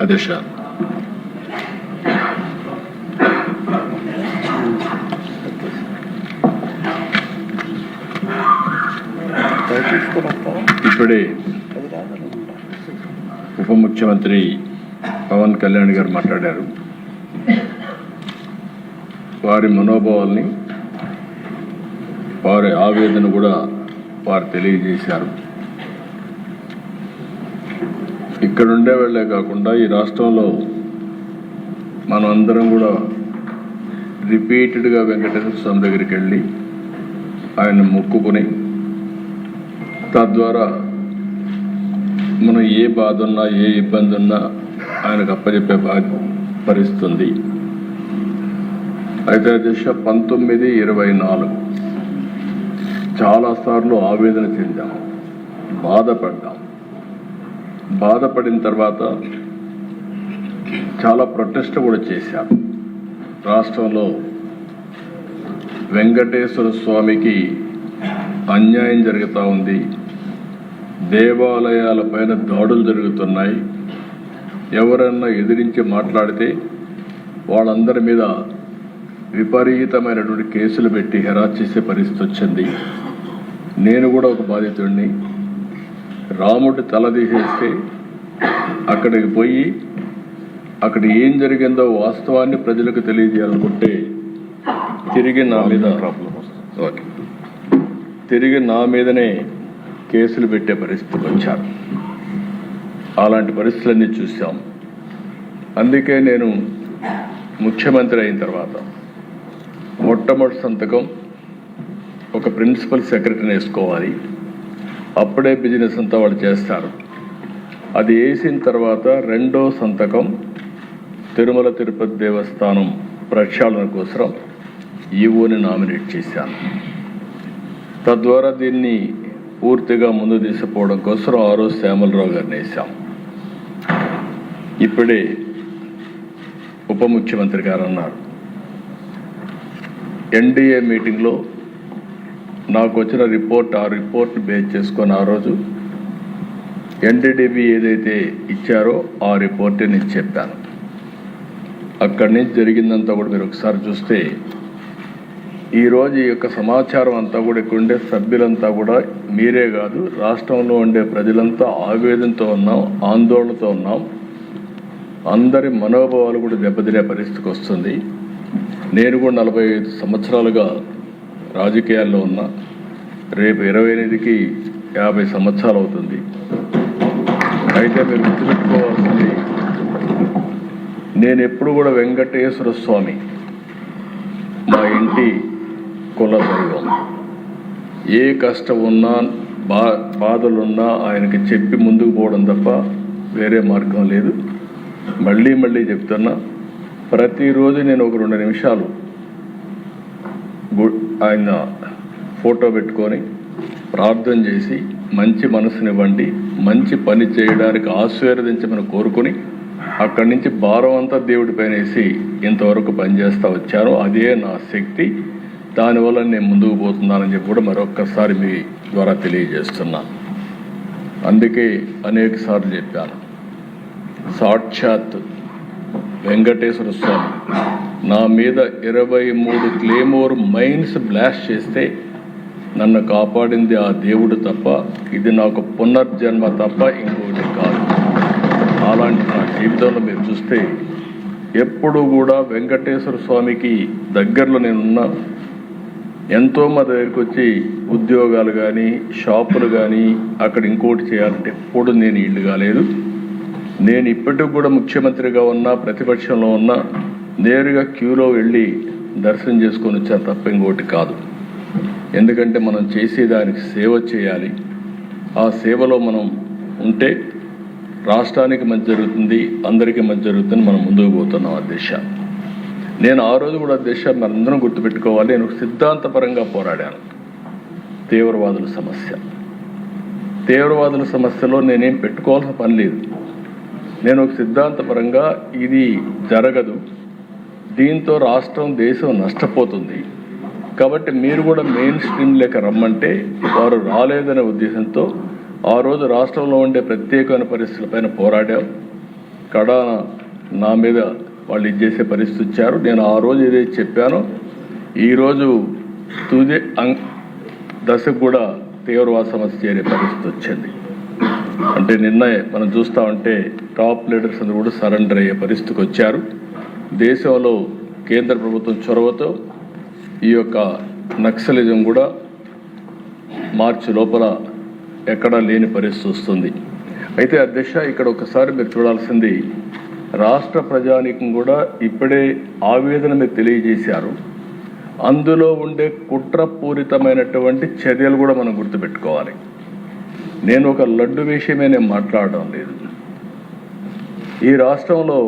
అధ్యక్ష, ఇప్పుడే ఉప ముఖ్యమంత్రి పవన్ కళ్యాణ్ గారు మాట్లాడారు. వారి మనోభావాల్ని, వారి ఆవేదన కూడా వారు తెలియజేశారు. ఇక్కడ ఉండే వాళ్ళే కాకుండా ఈ రాష్ట్రంలో మనం అందరం కూడా రిపీటెడ్గా వెంకటేశ్వర స్వామి దగ్గరికి వెళ్ళి ఆయన మొక్కుకుని, తద్వారా మనం ఏ బాధ ఉన్నా ఏ ఇబ్బంది ఉన్నా ఆయనకు అప్పచెప్పే పరిస్థితుంది. అయితే దిశ 1924 చాలాసార్లు ఆవేదన చెందాం, బాధపడిన తర్వాత చాలా ప్రొటెస్ట్ కూడా చేశాం. రాష్ట్రంలో వెంకటేశ్వర స్వామికి అన్యాయం జరుగుతూ ఉంది, దేవాలయాల పైన దాడులు జరుగుతున్నాయి, ఎవరన్నా ఎదిరించి మాట్లాడితే వాళ్ళందరి మీద విపరీతమైనటువంటి కేసులు పెట్టి హెరాస్ చేసే పరిస్థితి వచ్చింది. నేను కూడా ఒక బాధితుడిని. రాముడి తల తీసేస్తే అక్కడికి పోయి అక్కడ ఏం జరిగిందో వాస్తవాన్ని ప్రజలకు తెలియజేయాలనుకుంటే తిరిగి నా మీదనే కేసులు పెట్టే పరిస్థితికి వచ్చారు. అలాంటి పరిస్థితులన్నీ చూసాం. అందుకే నేను ముఖ్యమంత్రి అయిన తర్వాత మొట్టమొదటి సంతకం ఒక ప్రిన్సిపల్ సెక్రటరీని వేసుకోవాలి, అప్పుడే బిజినెస్ అంతా వాళ్ళు చేస్తారు. అది వేసిన తర్వాత రెండో సంతకం తిరుమల తిరుపతి దేవస్థానం ప్రక్షాళన కోసం ఈవోని నామినేట్ చేశాను. తద్వారా దీన్ని పూర్తిగా ముందు తీసుకుపోవడం కోసం ఆ రోజు శ్యామలరావు గారిని వేశాం. ఇప్పుడే ఉప ముఖ్యమంత్రి గారు అన్నారు, ఎన్డీఏ మీటింగ్లో నాకు వచ్చిన రిపోర్ట్, ఆ రిపోర్ట్ని బేస్ చేసుకొని ఆ రోజు ఎన్డీడీబీ ఏదైతే ఇచ్చారో ఆ రిపోర్టే నేను చెప్పాను. అక్కడి నుంచి జరిగిందంతా కూడా మీరు ఒకసారి చూస్తే ఈరోజు ఈ యొక్క సమాచారం అంతా కూడా ఇక్కడ ఉండే సభ్యులంతా కూడా మీరే కాదు, రాష్ట్రంలో ఉండే ప్రజలంతా ఆవేదనతో ఉన్నాం, ఆందోళనతో ఉన్నాం. అందరి మనోభావాలు కూడా దెబ్బతినే పరిస్థితికి వస్తుంది. నేను కూడా 45 సంవత్సరాలుగా రాజకీయాల్లో ఉన్నా. రేపు 28కి 50 సంవత్సరాలు అవుతుంది. అయితే మీరు గుర్తుపెట్టుకోవాల్సింది, నేను ఎప్పుడు కూడా వెంకటేశ్వర స్వామి మా ఇంటి కుల దైవం. ఏ కష్టం ఉన్నా బాధలున్నా ఆయనకి చెప్పి ముందుకు పోవడం తప్ప వేరే మార్గం లేదు. మళ్ళీ చెప్తున్నా, ప్రతిరోజు నేను ఒక 2 నిమిషాలు ఆయన ఫోటో పెట్టుకొని ప్రార్థన చేసి మంచి మనసునివ్వండి, మంచి పని చేయడానికి ఆశీర్వదించమని కోరుకుని అక్కడి నుంచి భారం అంతా దేవుడి పైన వేసి ఇంతవరకు పనిచేస్తూ వచ్చాను. అదే నా శక్తి, దానివల్ల నేను ముందుకు పోతున్నానని చెప్పి కూడా మరొక్కసారి మీ ద్వారా తెలియజేస్తున్నాను. అందుకే అనేక సార్లు చెప్పాను, సాక్షాత్ వెంకటేశ్వర స్వామి నా మీద 23 క్లేమోర్ మైన్స్ బ్లాస్ట్ చేస్తే నన్ను కాపాడింది ఆ దేవుడు తప్ప, ఇది నాకు పునర్జన్మ తప్ప ఇంకోటి కాదు. అలాంటి నా జీవితంలో మీరు చూస్తే ఎప్పుడు కూడా వెంకటేశ్వర స్వామికి దగ్గరలో నేనున్నా. ఎంతోమంది దగ్గరికి వచ్చి ఉద్యోగాలు కానీ షాపులు కానీ అక్కడ ఇంకోటి చేయాలంటే ఎప్పుడు నేను ఇల్లు కాలేదు. నేను ఇప్పటికి కూడా ముఖ్యమంత్రిగా ఉన్నా, ప్రతిపక్షంలో ఉన్నా, నేరుగా క్యూలో వెళ్ళి దర్శనం చేసుకొని వచ్చాను తప్ప ఇంకోటి కాదు. ఎందుకంటే మనం చేసేదానికి సేవ చేయాలి. ఆ సేవలో మనం ఉంటే రాష్ట్రానికి మంచి జరుగుతుంది, అందరికీ మంచి జరుగుతుంది. మనం ముందుకు పోతున్నాం అధ్యక్ష. నేను ఆ రోజు కూడా అధ్యక్ష మనందరం గుర్తుపెట్టుకోవాలి, నేను సిద్ధాంతపరంగా పోరాడాను. తీవ్రవాదుల సమస్యలో నేనేం పెట్టుకోవాల్సిన పని లేదు. నేను ఒక సిద్ధాంతపరంగా ఇది జరగదు, దీంతో రాష్ట్రం దేశం నష్టపోతుంది కాబట్టి మీరు కూడా మెయిన్ స్ట్రీమ్ లేక రమ్మంటే వారు రాలేదనే ఉద్దేశంతో ఆ రోజు రాష్ట్రంలో ఉండే ప్రత్యేకమైన పరిస్థితులపైన పోరాడాం. కడాన నా మీద వాళ్ళు ఇచ్చేసే పరిస్థితి ఇచ్చారు. నేను ఆ రోజు ఏదైతే చెప్పానో ఈరోజు తుది దశకు కూడా తీవ్రవాద సమస్య చేరే పరిస్థితి వచ్చింది. అంటే నిన్న మనం చూస్తూ ఉంటే టాప్ లీడర్స్ అందరూ కూడా సరెండర్ అయ్యే పరిస్థితికి వచ్చారు. దేశంలో కేంద్ర ప్రభుత్వం చొరవతో ఈ యొక్క నక్సలిజం కూడా మార్చి లోపల ఎక్కడా లేని పరిస్థితి వస్తుంది. అయితే అధ్యక్ష, ఇక్కడ ఒకసారి మీరు చూడాల్సింది, రాష్ట్ర ప్రజానీకం కూడా ఇప్పుడే ఆవేదన మీరు తెలియజేశారు. అందులో ఉండే కుట్రపూరితమైనటువంటి చర్యలు కూడా మనం గుర్తుపెట్టుకోవాలి. నేను ఒక లడ్డు విషయమే నేను మాట్లాడడం లేదు. ఈ రాష్ట్రంలో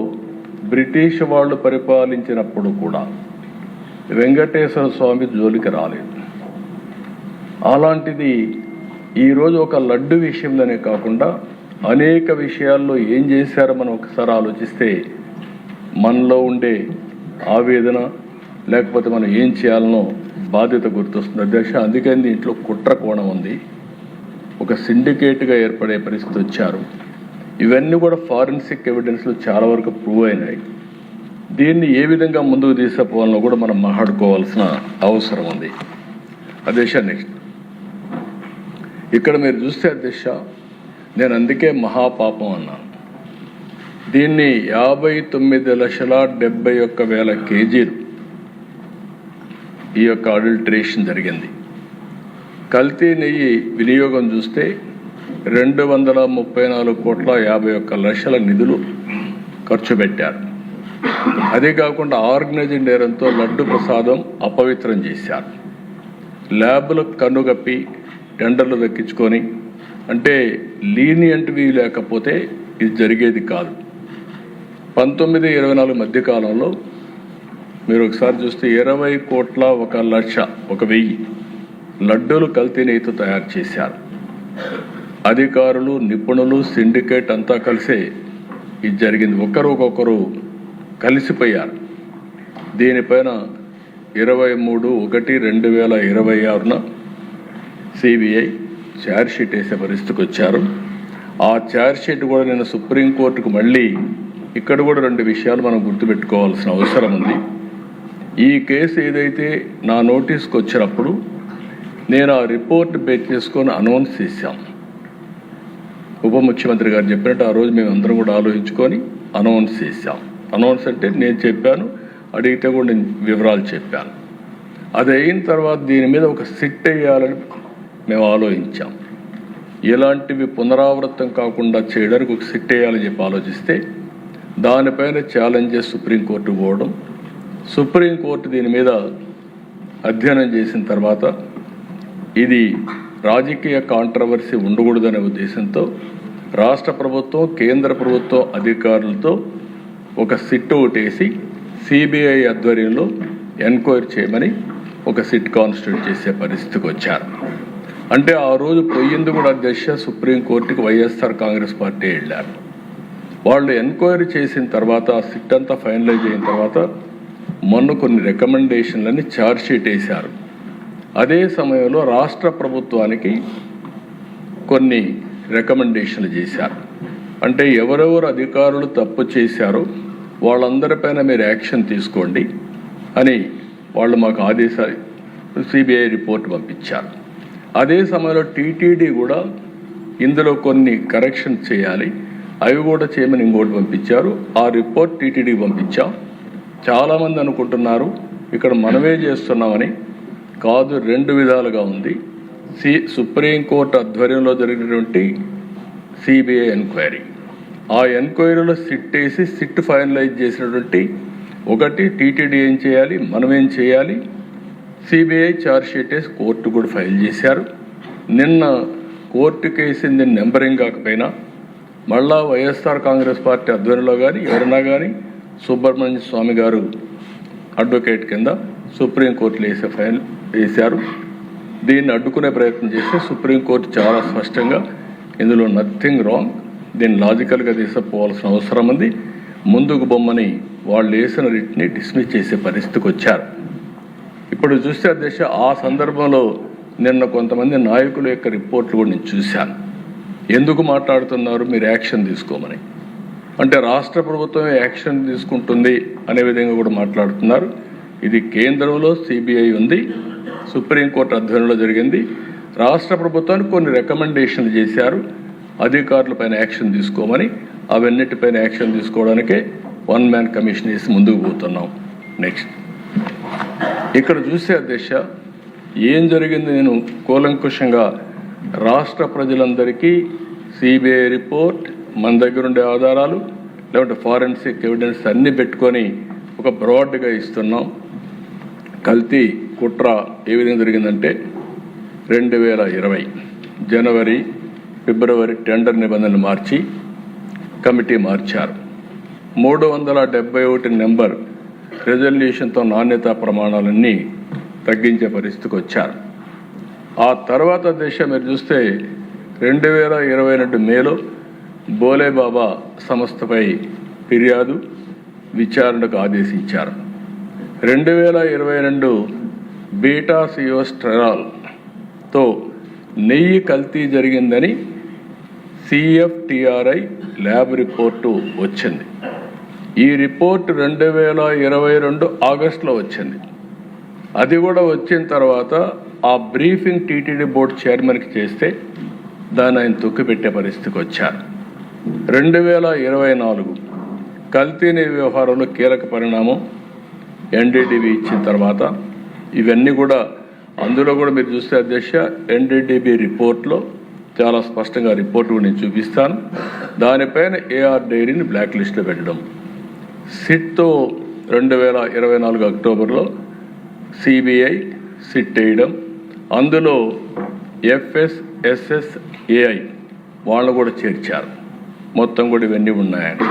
బ్రిటిష్ వాళ్ళు పరిపాలించినప్పుడు కూడా వెంకటేశ్వర స్వామి జోలికి రాలేదు. అలాంటిది ఈరోజు ఒక లడ్డు విషయంలోనే కాకుండా అనేక విషయాల్లో ఏం చేశారో మనం ఒకసారి ఆలోచిస్తే మనలో ఉండే ఆవేదన లేకపోతే మనం ఏం చేయాలనో బాధ్యత గుర్తొస్తుంది అధ్యక్ష. అందుకని దీంట్లో కుట్ర కోణం ఉంది. ఒక సిండికేట్గా ఏర్పడే పరిస్థితి వచ్చారు. ఇవన్నీ కూడా ఫారెన్సిక్ ఎవిడెన్స్లో చాలా వరకు ప్రూవ్ అయినాయి. దీన్ని ఏ విధంగా ముందుకు తీసుకుపోవాలో కూడా మనం మాట్లాడుకోవాల్సిన అవసరం ఉంది అధ్యక్ష. నెక్స్ట్ ఇక్కడ మీరు చూస్తే అధ్యక్ష, నేను అందుకే మహాపాపం అన్నాను. దీన్ని 59,71,000 కేజీలు ఈ యొక్క అడల్టరేషన్ జరిగింది. కల్తీ నెయ్యి వినియోగం చూస్తే 234,51,00,000 నిధులు ఖర్చు పెట్టారు. అదే కాకుండా ఆర్గనైజ్డ్ నేరంతో లడ్డు ప్రసాదం అపవిత్రం చేశారు. ల్యాబ్లకు కన్నుగప్పి టెండర్లు దక్కించుకొని, అంటే లీనియంట్వి లేకపోతే ఇది జరిగేది కాదు. 19-24 మధ్యకాలంలో మీరు ఒకసారి చూస్తే 20,01,00,000 లడ్డూలు కల్తీ నెయ్యితో తయారు చేశారు. అధికారులు, నిపుణులు, సిండికేట్ అంతా కలిసే ఇది జరిగింది. ఒకరు కలిసిపోయారు. దీనిపైన 23/1/2026 సిబిఐ ఛార్జ్షీట్ వేసే పరిస్థితికి వచ్చారు. ఆ ఛార్జ్షీట్ కూడా నేను సుప్రీంకోర్టుకు మళ్ళీ ఇక్కడ కూడా 2 విషయాలు మనం గుర్తుపెట్టుకోవాల్సిన అవసరం ఉంది. ఈ కేసు ఏదైతే నా నోటీస్కి వచ్చినప్పుడు నేను ఆ రిపోర్ట్ బేస్ చేసుకొని అనౌన్స్ చేశాం. ఉప ముఖ్యమంత్రి గారు చెప్పినట్టు ఆ రోజు మేము అందరం కూడా ఆలోచించుకొని అనౌన్స్ చేశాం. అనౌన్స్ అంటే నేను చెప్పాను, అడిగితే కూడా నేను వివరాలు చెప్పాను. అది అయిన తర్వాత దీని మీద ఒక సిట్ వేయాలని మేము ఆలోచించాం. ఇలాంటివి పునరావృతం కాకుండా చేయడానికి ఒక సిట్ వేయాలని చెప్పి ఆలోచిస్తే దానిపైన ఛాలెంజెస్ సుప్రీంకోర్టు పోవడం, సుప్రీంకోర్టు దీని మీద అధ్యయనం చేసిన తర్వాత ఇది రాజకీయ కాంట్రవర్సీ ఉండకూడదనే ఉద్దేశంతో రాష్ట్ర ప్రభుత్వం, కేంద్ర ప్రభుత్వం అధికారులతో ఒక సిట్ ఒకటేసి సిబిఐ ఆధ్వర్యంలో ఎంక్వైరీ చేయమని ఒక సిట్ కాన్స్టిట్యూట్ చేసే పరిస్థితికి వచ్చారు. అంటే ఆ రోజు పోయింది కూడా అధ్యక్ష సుప్రీంకోర్టుకి వైఎస్ఆర్ కాంగ్రెస్ పార్టీ వెళ్ళారు. వాళ్ళు ఎంక్వైరీ చేసిన తర్వాత ఆ సిట్ అంతా ఫైనలైజ్ అయిన తర్వాత మొన్న కొన్ని రికమెండేషన్లని ఛార్జ్షీట్ వేశారు. అదే సమయంలో రాష్ట్ర ప్రభుత్వానికి కొన్ని రికమెండేషన్లు చేశారు. అంటే ఎవరెవరు అధికారులు తప్పు చేశారో వాళ్ళందరిపైన మీరు యాక్షన్ తీసుకోండి అని వాళ్ళు మాకు ఆదేశాలు సిబిఐ రిపోర్ట్ పంపించారు. అదే సమయంలో టీటీడీ కూడా ఇందులో కొన్ని కరెక్షన్స్ చేయాలి, అవి కూడా చేయమని ఇంకోటి పంపించారు. ఆ రిపోర్ట్ టీటీడీకి పంపించాం. చాలామంది అనుకుంటున్నారు ఇక్కడ మనమే చేస్తున్నామని. కాదు, 2 విధాలుగా ఉంది. సుప్రీంకోర్టు ఆధ్వర్యంలో జరిగినటువంటి సిబిఐ ఎంక్వైరీ, ఆ ఎంక్వైరీలో సిట్ వేసి సిట్ ఫైనలైజ్ చేసినటువంటి ఒకటి టీటీడీ ఏం చేయాలి, మనం ఏం చేయాలి, సిబిఐ ఛార్జ్షీట్ వేసి కోర్టు కూడా ఫైల్ చేశారు. నిన్న కోర్టు కేసింది నెంబరింగ్ కాకపోయినా మళ్ళా వైఎస్ఆర్ కాంగ్రెస్ పార్టీ ఆధ్వర్యంలో కానీ ఎవరైనా కానీ సుబ్రహ్మణ్య స్వామి గారు అడ్వకేట్ కింద సుప్రీంకోర్టులో ఫైల్ వేశారు. దీన్ని అడ్డుకునే ప్రయత్నం చేస్తే సుప్రీంకోర్టు చాలా స్పష్టంగా ఇందులో నథింగ్ రాంగ్, దీన్ని లాజికల్గా తీసుకుపోవాల్సిన అవసరం ఉంది, ముందుకు బొమ్మని వాళ్ళు వేసిన రిట్ని డిస్మిస్ చేసే పరిస్థితికి వచ్చారు. ఇప్పుడు చూస్తే అధ్యక్ష ఆ సందర్భంలో నిన్న కొంతమంది నాయకుల యొక్క రిపోర్ట్లు కూడా నేను చూశాను. ఎందుకు మాట్లాడుతున్నారు, మీరు యాక్షన్ తీసుకోమని. అంటే రాష్ట్ర ప్రభుత్వమే యాక్షన్ తీసుకుంటుంది అనే విధంగా కూడా మాట్లాడుతున్నారు. ఇది కేంద్రంలో సిబిఐ ఉంది, సుప్రీంకోర్టు ఆధ్వర్యంలో జరిగింది. రాష్ట్ర ప్రభుత్వానికి కొన్ని రికమెండేషన్లు చేశారు, అధికారులపైన యాక్షన్ తీసుకోమని. అవన్నిటిపైన యాక్షన్ తీసుకోవడానికే వన్ మ్యాన్ కమిషన్ వేసి ముందుకు పోతున్నాం. నెక్స్ట్ ఇక్కడ చూసే అధ్యక్ష ఏం జరిగింది, నేను కూలంకుషంగా రాష్ట్ర ప్రజలందరికీ సిబిఐ రిపోర్ట్, మన దగ్గర ఉండే ఆధారాలు, లేకపోతే ఫారెన్సిక్ ఎవిడెన్స్ అన్నీ పెట్టుకొని ఒక బ్రాడ్గా ఇస్తున్నాం. కల్తీ కుట్ర ఏ విధంగా జరిగిందంటే 2020 జనవరి ఫిబ్రవరి టెండర్ నిబంధనలు మార్చి కమిటీ మార్చారు. 371 నెంబర్ రెజల్యూషన్తో నాణ్యతా ప్రమాణాలన్నీ తగ్గించే పరిస్థితికి వచ్చారు. ఆ తర్వాత మీరు చూస్తే 2022 మేలో బోలేబాబా సంస్థపై ఫిర్యాదు విచారణకు ఆదేశించారు. 2022 బీటా సియోస్టెరాల్తో నెయ్యి కల్తీ జరిగిందని CFTRI ల్యాబ్ రిపోర్టు వచ్చింది. ఈ రిపోర్టు 2022 ఆగస్టులో వచ్చింది. అది కూడా వచ్చిన తర్వాత ఆ బ్రీఫింగ్ టీటీడీ బోర్డు చైర్మన్కి చేస్తే దాన్ని ఆయన తొక్కిపెట్టే పరిస్థితికి వచ్చారు. 2024 కల్తీని వ్యవహారంలో కీలక పరిణామం NDDB ఇచ్చిన తర్వాత ఇవన్నీ కూడా అందులో కూడా మీరు చూస్తే అధ్యక్ష NDDB రిపోర్ట్లో చాలా స్పష్టంగా రిపోర్టు నేను చూపిస్తాను. దానిపైన AR డైరీని బ్లాక్ లిస్ట్లో పెట్టడం, సిట్తో 2024 అక్టోబర్లో CBI సిట్ వేయడం, అందులో FSSAI వాళ్ళను కూడా చేర్చారు. మొత్తం కూడా ఇవన్నీ ఉన్నాయని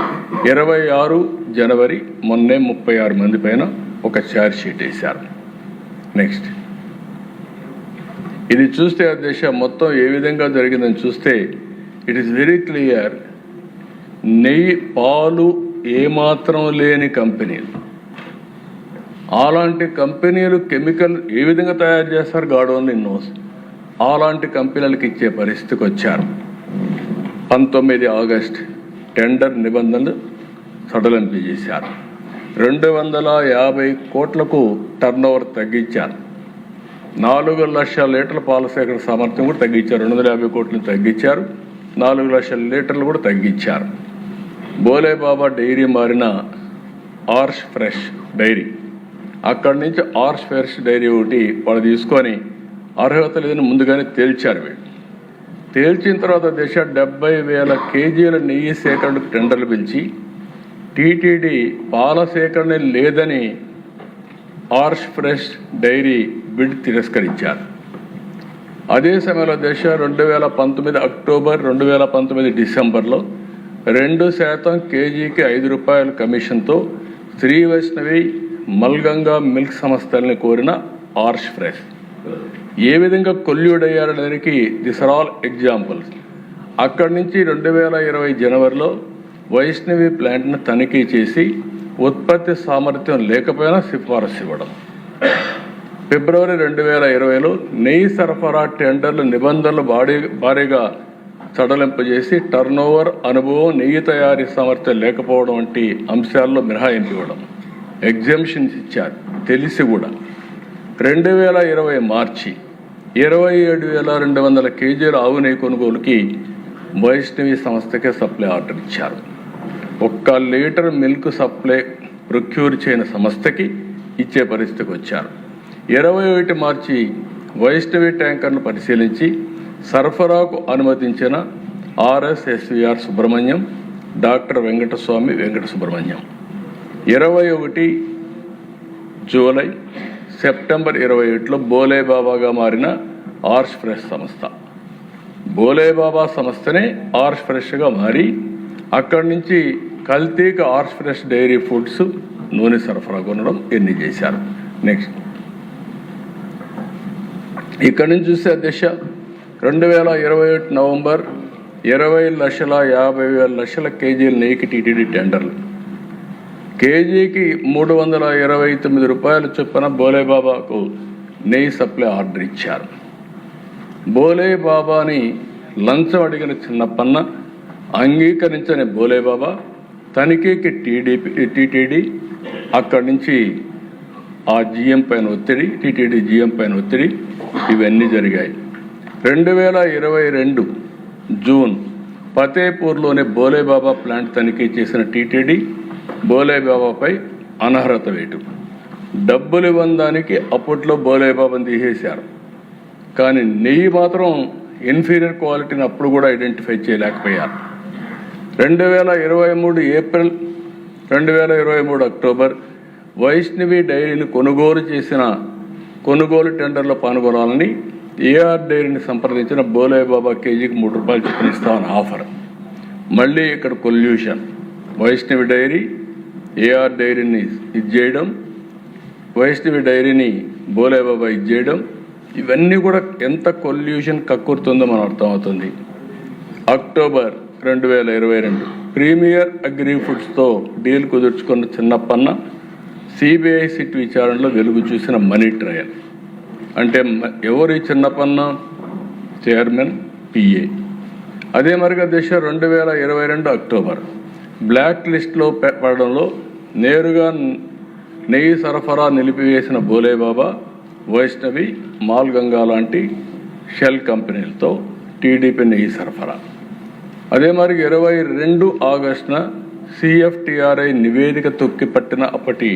26 జనవరి మొన్నే 36 మంది పైన ఒక ఛార్జ్ షీట్ వేశారు. నెక్స్ట్ ఇది చూస్తే అధ్యక్ష మొత్తం ఏ విధంగా జరిగిందని చూస్తే ఇట్ ఈస్ వెరీ క్లియర్. నెయ్యి పాలు ఏమాత్రం లేని కంపెనీలు, అలాంటి కంపెనీలు కెమికల్ ఏ విధంగా తయారు చేస్తారు గాడ్ ఓన్లీ నోస్. అలాంటి కంపెనీలకు ఇచ్చే పరిస్థితికి వచ్చారు. 19 ఆగస్టు టెండర్ నిబంధనలు సడలింపు చేశారు. 250 కోట్లకు టర్నోవర్ తగ్గించారు. 4 లక్షల లీటర్ల పాల సేకరణ సామర్థ్యం కూడా తగ్గించారు. 250 కోట్లను తగ్గించారు. 4 లక్షల లీటర్లు కూడా తగ్గించారు. బోలేబాబా డైరీ మారిన ఆర్ష్ ఫ్రెష్ డైరీ, అక్కడి నుంచి ఆర్ష్ ఫ్రెష్ డైరీ ఒకటి వాళ్ళు తీసుకొని అర్హత లేదని ముందుగానే తేల్చారు. వీళ్ళు తేల్చిన తర్వాత 70,000 కేజీల నెయ్యి సేకరణకు టెండర్లు పిలిచి టీటీడీ పాల సేకరణ లేదని ఆర్ష్ ఫ్రెష్ డైరీ బిడ్ తిరస్కరించారు. అదే సమయంలో 2019 అక్టోబర్ 2019 డిసెంబర్లో 2% కేజీకి ₹5 కమిషన్తో శ్రీ వైష్ణవి మల్గంగా మిల్క్ సంస్థల్ని కోరిన ఆర్ష్ ఫ్రెష్ ఏ విధంగా కొల్యూడ్ అయ్యారనేదానికి దిస్ ఆర్ ఆల్ ఎగ్జాంపుల్స్. అక్కడి నుంచి 2020 జనవరిలో వైష్ణవి ప్లాంట్ను తనిఖీ చేసి ఉత్పత్తి సామర్థ్యం లేకపోయినా సిఫారసు ఇవ్వడం. ఫిబ్రవరి 2020లో నెయ్యి సరఫరా టెండర్ల నిబంధనలు భారీగా సడలింపజేసి టర్నోవర్, అనుభవం, నెయ్యి తయారీ సామర్థ్యం లేకపోవడం వంటి అంశాల్లో మినహాయింపు ఇవ్వడం, ఎగ్జంప్షన్స్ ఇచ్చారు తెలిసి కూడా. 2020 మార్చి 27,200 కేజీల ఆవు నెయ్యి కొనుగోలుకి వైష్ణవి సంస్థకే సప్లై ఆర్డర్ ఇచ్చారు. 1 లీటర్ మిల్క్ సప్లై ప్రొక్యూర్ చేయని సంస్థకి ఇచ్చే పరిస్థితికి వచ్చారు. 21 మార్చి వైష్ణవి ట్యాంకర్ను పరిశీలించి సరఫరాకు అనుమతించిన RSSVR Subrahmanyam, doctor Venkataswamy Venkata Subrahmanyam. 21 July September 28లో బోలేబాబాగా మారిన ఆర్ష్ ఫ్రెష్ సంస్థ, బోలేబాబా సంస్థనే ఆర్ష్ ఫ్రెష్గా మారి అక్కడి నుంచి కల్తీకి ఆర్ష్ ఫ్రెష్ డైరీ ఫుడ్స్ నూనె సరఫరా కొనడం ఎన్ని చేశారు. నెక్స్ట్ ఇక్కడి నుంచి చూస్తే అధ్యక్ష 2021 నవంబర్ 20,50,000 కేజీల నెయ్యికి టీటీడీ టెండర్లు, కేజీకి ₹329 చొప్పున బోలేబాబాకు నెయ్యి సప్లై ఆర్డర్ ఇచ్చారు. బోలేబాబాని లంచం అడిగిన చిన్నప్పన్న అంగీకరించని బోలేబాబా తనిఖీకి టీటీడీ అక్కడి నుంచి ఆ జిఎం పైన ఒత్తిడి, టీటీడీ జిఎం పైన ఒత్తిడి, ఇవన్నీ జరిగాయి. 2022 జూన్ ఫతేపూర్లోని బోలేబాబా ప్లాంట్ తనిఖీ చేసిన టీటీడీ బోలేబాబాపై అనర్హత వేటు. డబ్బులు ఇవ్వడానికి అప్పట్లో బోలేబాబాని తీసేశారు, కానీ నెయ్యి మాత్రం ఇన్ఫీరియర్ క్వాలిటీని అప్పుడు కూడా ఐడెంటిఫై చేయలేకపోయారు. 2023 ఏప్రిల్, 2023 అక్టోబర్ వైష్ణవి డైరీని కొనుగోలు టెండర్లో పాల్గొనాలని ఏఆర్ డైరీని సంప్రదించిన బోలేబాబా కేజీకి ₹3 చొప్పున ఇస్తామని ఆఫర్. మళ్ళీ ఇక్కడ కొల్యూషన్, వైష్ణవి డైరీ ఏఆర్ డైరీని ఇచ్చేయడం, వైష్ణవి డైరీని బోలేబాబా ఇచ్చేయడం, ఇవన్నీ కూడా ఎంత కొల్యూషన్ కక్కుర్తుందో మనం అర్థమవుతుంది. అక్టోబర్ 2022 ప్రీమియర్ అగ్రి ఫుడ్స్తో డీల్ కుదుర్చుకున్న చిన్నప్పన్న సిబిఐ సిట్ విచారణలో వెలుగు చూసిన మనీ ట్రయల్. అంటే ఎవరు ఈ చిన్నప్పన్న? Chairman, PA. అదే మరిగా దిశ 2022 అక్టోబర్ బ్లాక్ లిస్ట్లో పడడంలో నేరుగా నెయ్యి సరఫరా నిలిపివేసిన బోలేబాబా, వైష్ణవి, మాల్ గంగా లాంటి షెల్ కంపెనీలతో టీడీపీ నెయ్యి సరఫరా. అదే మరి 22 ఆగస్టున సిఎఫ్టిఆర్ఐ నివేదిక తొక్కిపట్టిన అప్పటి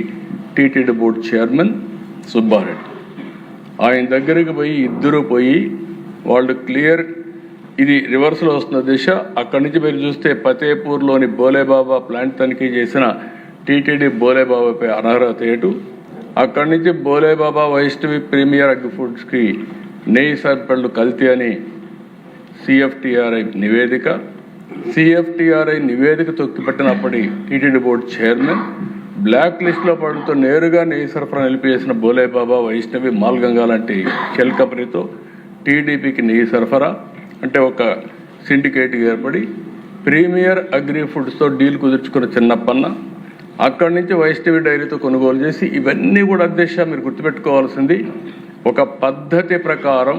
టీటీడీ బోర్డు చైర్మన్ సుబ్బారెడ్డి. ఆయన దగ్గరికి ఇద్దరు పోయి వాళ్ళు క్లియర్, ఇది రివర్స్లో వస్తున్న దిశ. అక్కడి నుంచి మీరు చూస్తే ఫతేపూర్లోని బోలేబాబా ప్లాంట్ తనిఖీ చేసిన టీటీడీ బోలేబాబాపై అనర్హత వేటు. అక్కడి నుంచి బోలేబాబా, వైష్ణవి, ప్రీమియర్ అగ్రి ఫుడ్స్కి నెయ్యి సరఫరాలు కల్తీ అని సిఎఫ్టిఆర్ఐ నివేదిక. సిఎఫ్టిఆర్ఐ నివేదిక తొక్కిపెట్టినప్పటి టీటీడీ బోర్డు చైర్మన్ బ్లాక్ లిస్ట్లో పడుతూ నేరుగా నెయ్యి సరఫరా నిలిపివేసిన బోలేబాబా, వైష్ణవి, మాల్ గంగా లాంటి షెల్ కంపెనీతో టీడీపీకి నెయ్యి సరఫరా అంటే ఒక సిండికేట్ ఏర్పడి ప్రీమియర్ అగ్రి ఫుడ్స్తో డీల్ కుదుర్చుకున్న చిన్నప్పన్న అక్కడి నుంచి వైష్ణవి డైరీతో కొనుగోలు చేసి, ఇవన్నీ కూడా అధ్యక్ష మీరు గుర్తుపెట్టుకోవాల్సింది ఒక పద్ధతి ప్రకారం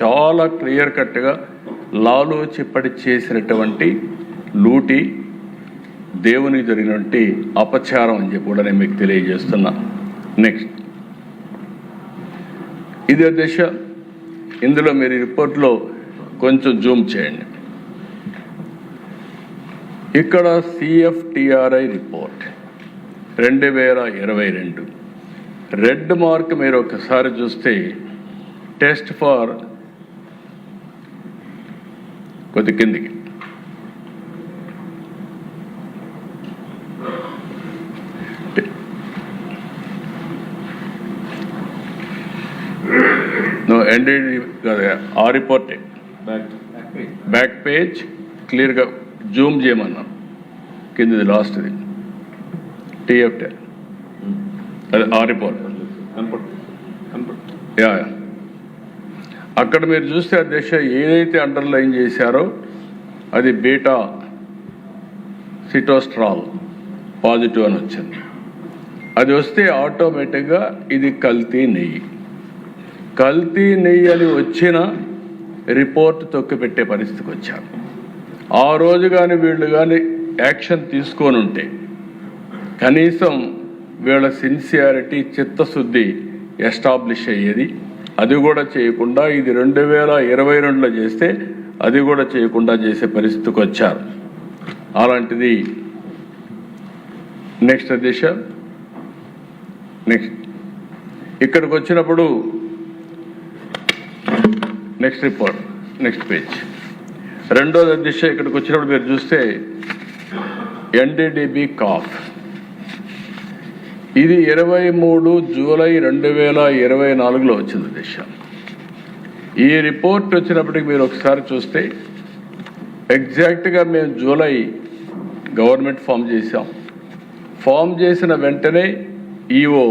చాలా క్లియర్ కట్గా లాలో చిప్పటి చేసినటువంటి లూటి, దేవునికి జరిగినటువంటి అపచారం అని చెప్పి కూడా నేను మీకు తెలియజేస్తున్నా. నెక్స్ట్ ఇది అధ్యక్ష, ఇందులో మీరు రిపోర్ట్లో కొంచెం జూమ్ చేయండి. ఇక్కడ సిఎఫ్టిఆర్ఐ రిపోర్ట్ 2022 రెడ్ మార్క్ మీరు ఒకసారి చూస్తే టెస్ట్ ఫార్ కొద్ది కిందికి ఆ రిపోర్టే బ్యాక్ పేజ్ క్లియర్గా జూమ్ చేయమన్నా, కిందది లాస్ట్ది టీఎఫ్టీ అదే ఆ రిపోర్ట్ యా. అక్కడ మీరు చూస్తే అధ్యక్ష ఏదైతే అండర్లైన్ చేశారో అది బీటా సిటోస్ట్రాల్ పాజిటివ్ అని వచ్చింది. అది వస్తే ఆటోమేటిక్గా ఇది కల్తీ నెయ్యి. కల్తీ నెయ్యి అని వచ్చిన రిపోర్ట్ తొక్కిపెట్టే పరిస్థితికి వచ్చారు. ఆ రోజు కానీ వీళ్ళు కానీ యాక్షన్ తీసుకొని ఉంటే కనీసం వీళ్ళ సిన్సియారిటీ, చిత్తశుద్ధి ఎస్టాబ్లిష్ అయ్యేది. అది కూడా చేయకుండా ఇది 2022లో చేస్తే అది కూడా చేయకుండా చేసే పరిస్థితికి వచ్చారు. అలాంటిది నెక్స్ట్ దిశ. నెక్స్ట్ ఇక్కడికి వచ్చినప్పుడు నెక్స్ట్ రిపోర్ట్, నెక్స్ట్ పేజ్. రెండోది దిశ ఇక్కడికి వచ్చినప్పుడు మీరు చూస్తే ఎన్డీడీబీ కాఫ్, ఇది 23 జూలై 2024లో వచ్చింది దిశ. ఈ రిపోర్ట్ వచ్చినప్పటికి మీరు ఒకసారి చూస్తే ఎగ్జాక్ట్గా మేము జూలై గవర్నమెంట్ ఫామ్ చేసాం. ఫామ్ చేసిన వెంటనే ఈఓ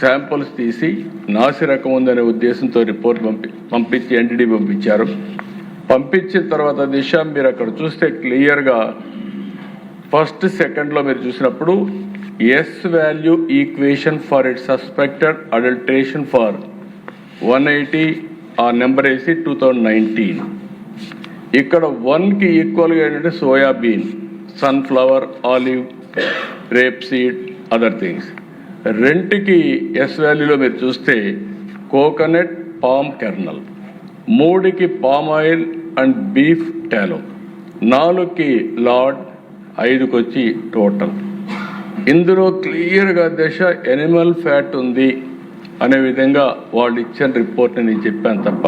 శాంపుల్స్ తీసి నాసి రకం ఉందనే ఉద్దేశంతో రిపోర్ట్ పంపించి ఎన్డీడీ పంపించారు. పంపించిన తర్వాత దిశ మీరు అక్కడ చూస్తే క్లియర్గా ఫస్ట్ సెకండ్లో మీరు చూసినప్పుడు S value equation for it suspected adulteration for 180 ఆ నెంబర్ వేసి 2019. ఇక్కడ 1కి ఈక్వల్గా ఏంటంటే soybean sunflower, olive, rape seed, other things. రెంట్కి ఎస్ వాల్యూలో మీరు చూస్తే కోకోనట్, పామ్ కెర్నల్, 3కి పామ్ ఆయిల్ అండ్ బీఫ్ టాలో, 4కి లార్డ్, 5కి వచ్చి టోటల్. ఇందులో క్లియర్గా దశ ఎనిమల్ ఫ్యాట్ ఉంది అనే విధంగా వాళ్ళు ఇచ్చిన రిపోర్ట్ని నేను చెప్పాను తప్ప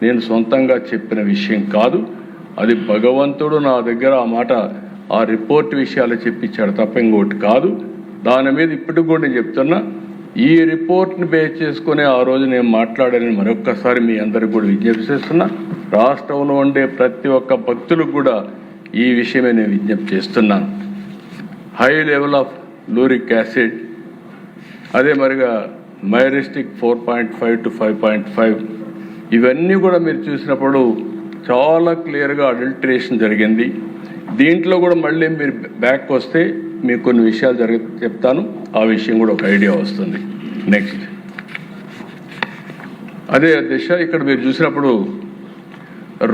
నేను సొంతంగా చెప్పిన విషయం కాదు. అది భగవంతుడు నా దగ్గర ఆ మాట, ఆ రిపోర్ట్ విషయాలు చెప్పించాడు తప్ప ఇంకోటి కాదు. దాని మీద ఇప్పటికి కూడా నేను చెప్తున్నా, ఈ రిపోర్ట్ని బేస్ చేసుకుని ఆ రోజు నేను మాట్లాడానని మరొక్కసారి మీ అందరికి కూడా విజ్ఞప్తి చేస్తున్నా. రాష్ట్రంలో ఉండే ప్రతి ఒక్క భక్తులకు కూడా ఈ విషయమే నేను విజ్ఞప్తి చేస్తున్నాను. హై లెవెల్ ఆఫ్ లూరిక్ యాసిడ్, అదే మరిగా మైరిస్టిక్ 4.5 to 5.5, ఇవన్నీ కూడా మీరు చూసినప్పుడు చాలా క్లియర్గా అడల్టరేషన్ జరిగింది. దీంట్లో కూడా మళ్ళీ మీరు బ్యాక్ వస్తే మీకు కొన్ని విషయాలు చెప్తాను, ఆ విషయం కూడా ఒక ఐడియా వస్తుంది. నెక్స్ట్ అదే దిశ, ఇక్కడ మీరు చూసినప్పుడు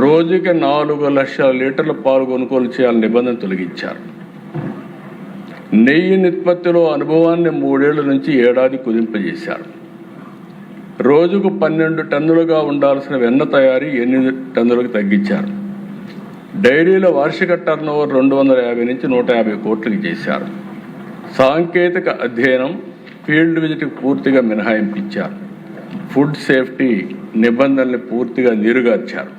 రోజుకి 4 లక్షల లీటర్ల పాలు కొనుగోలు చేయాలని నిబంధన తొలగించారు. నెయ్యి నిష్పత్తిలో అనుభవాన్ని 3 ఏళ్ల నుంచి ఏడాది కుదింపజేశారు. రోజుకు 12 టన్నులుగా ఉండాల్సిన వెన్న తయారీ 8 టన్నులకు తగ్గించారు. డైరీల వార్షిక టర్నోవర్ 250 నుంచి 150 కోట్లకి చేశారు. సాంకేతిక అధ్యయనం, ఫీల్డ్ విజిట్కి పూర్తిగా మినహాయింపించారు. ఫుడ్ సేఫ్టీ నిబంధనల్ని పూర్తిగా నీరుగార్చారు.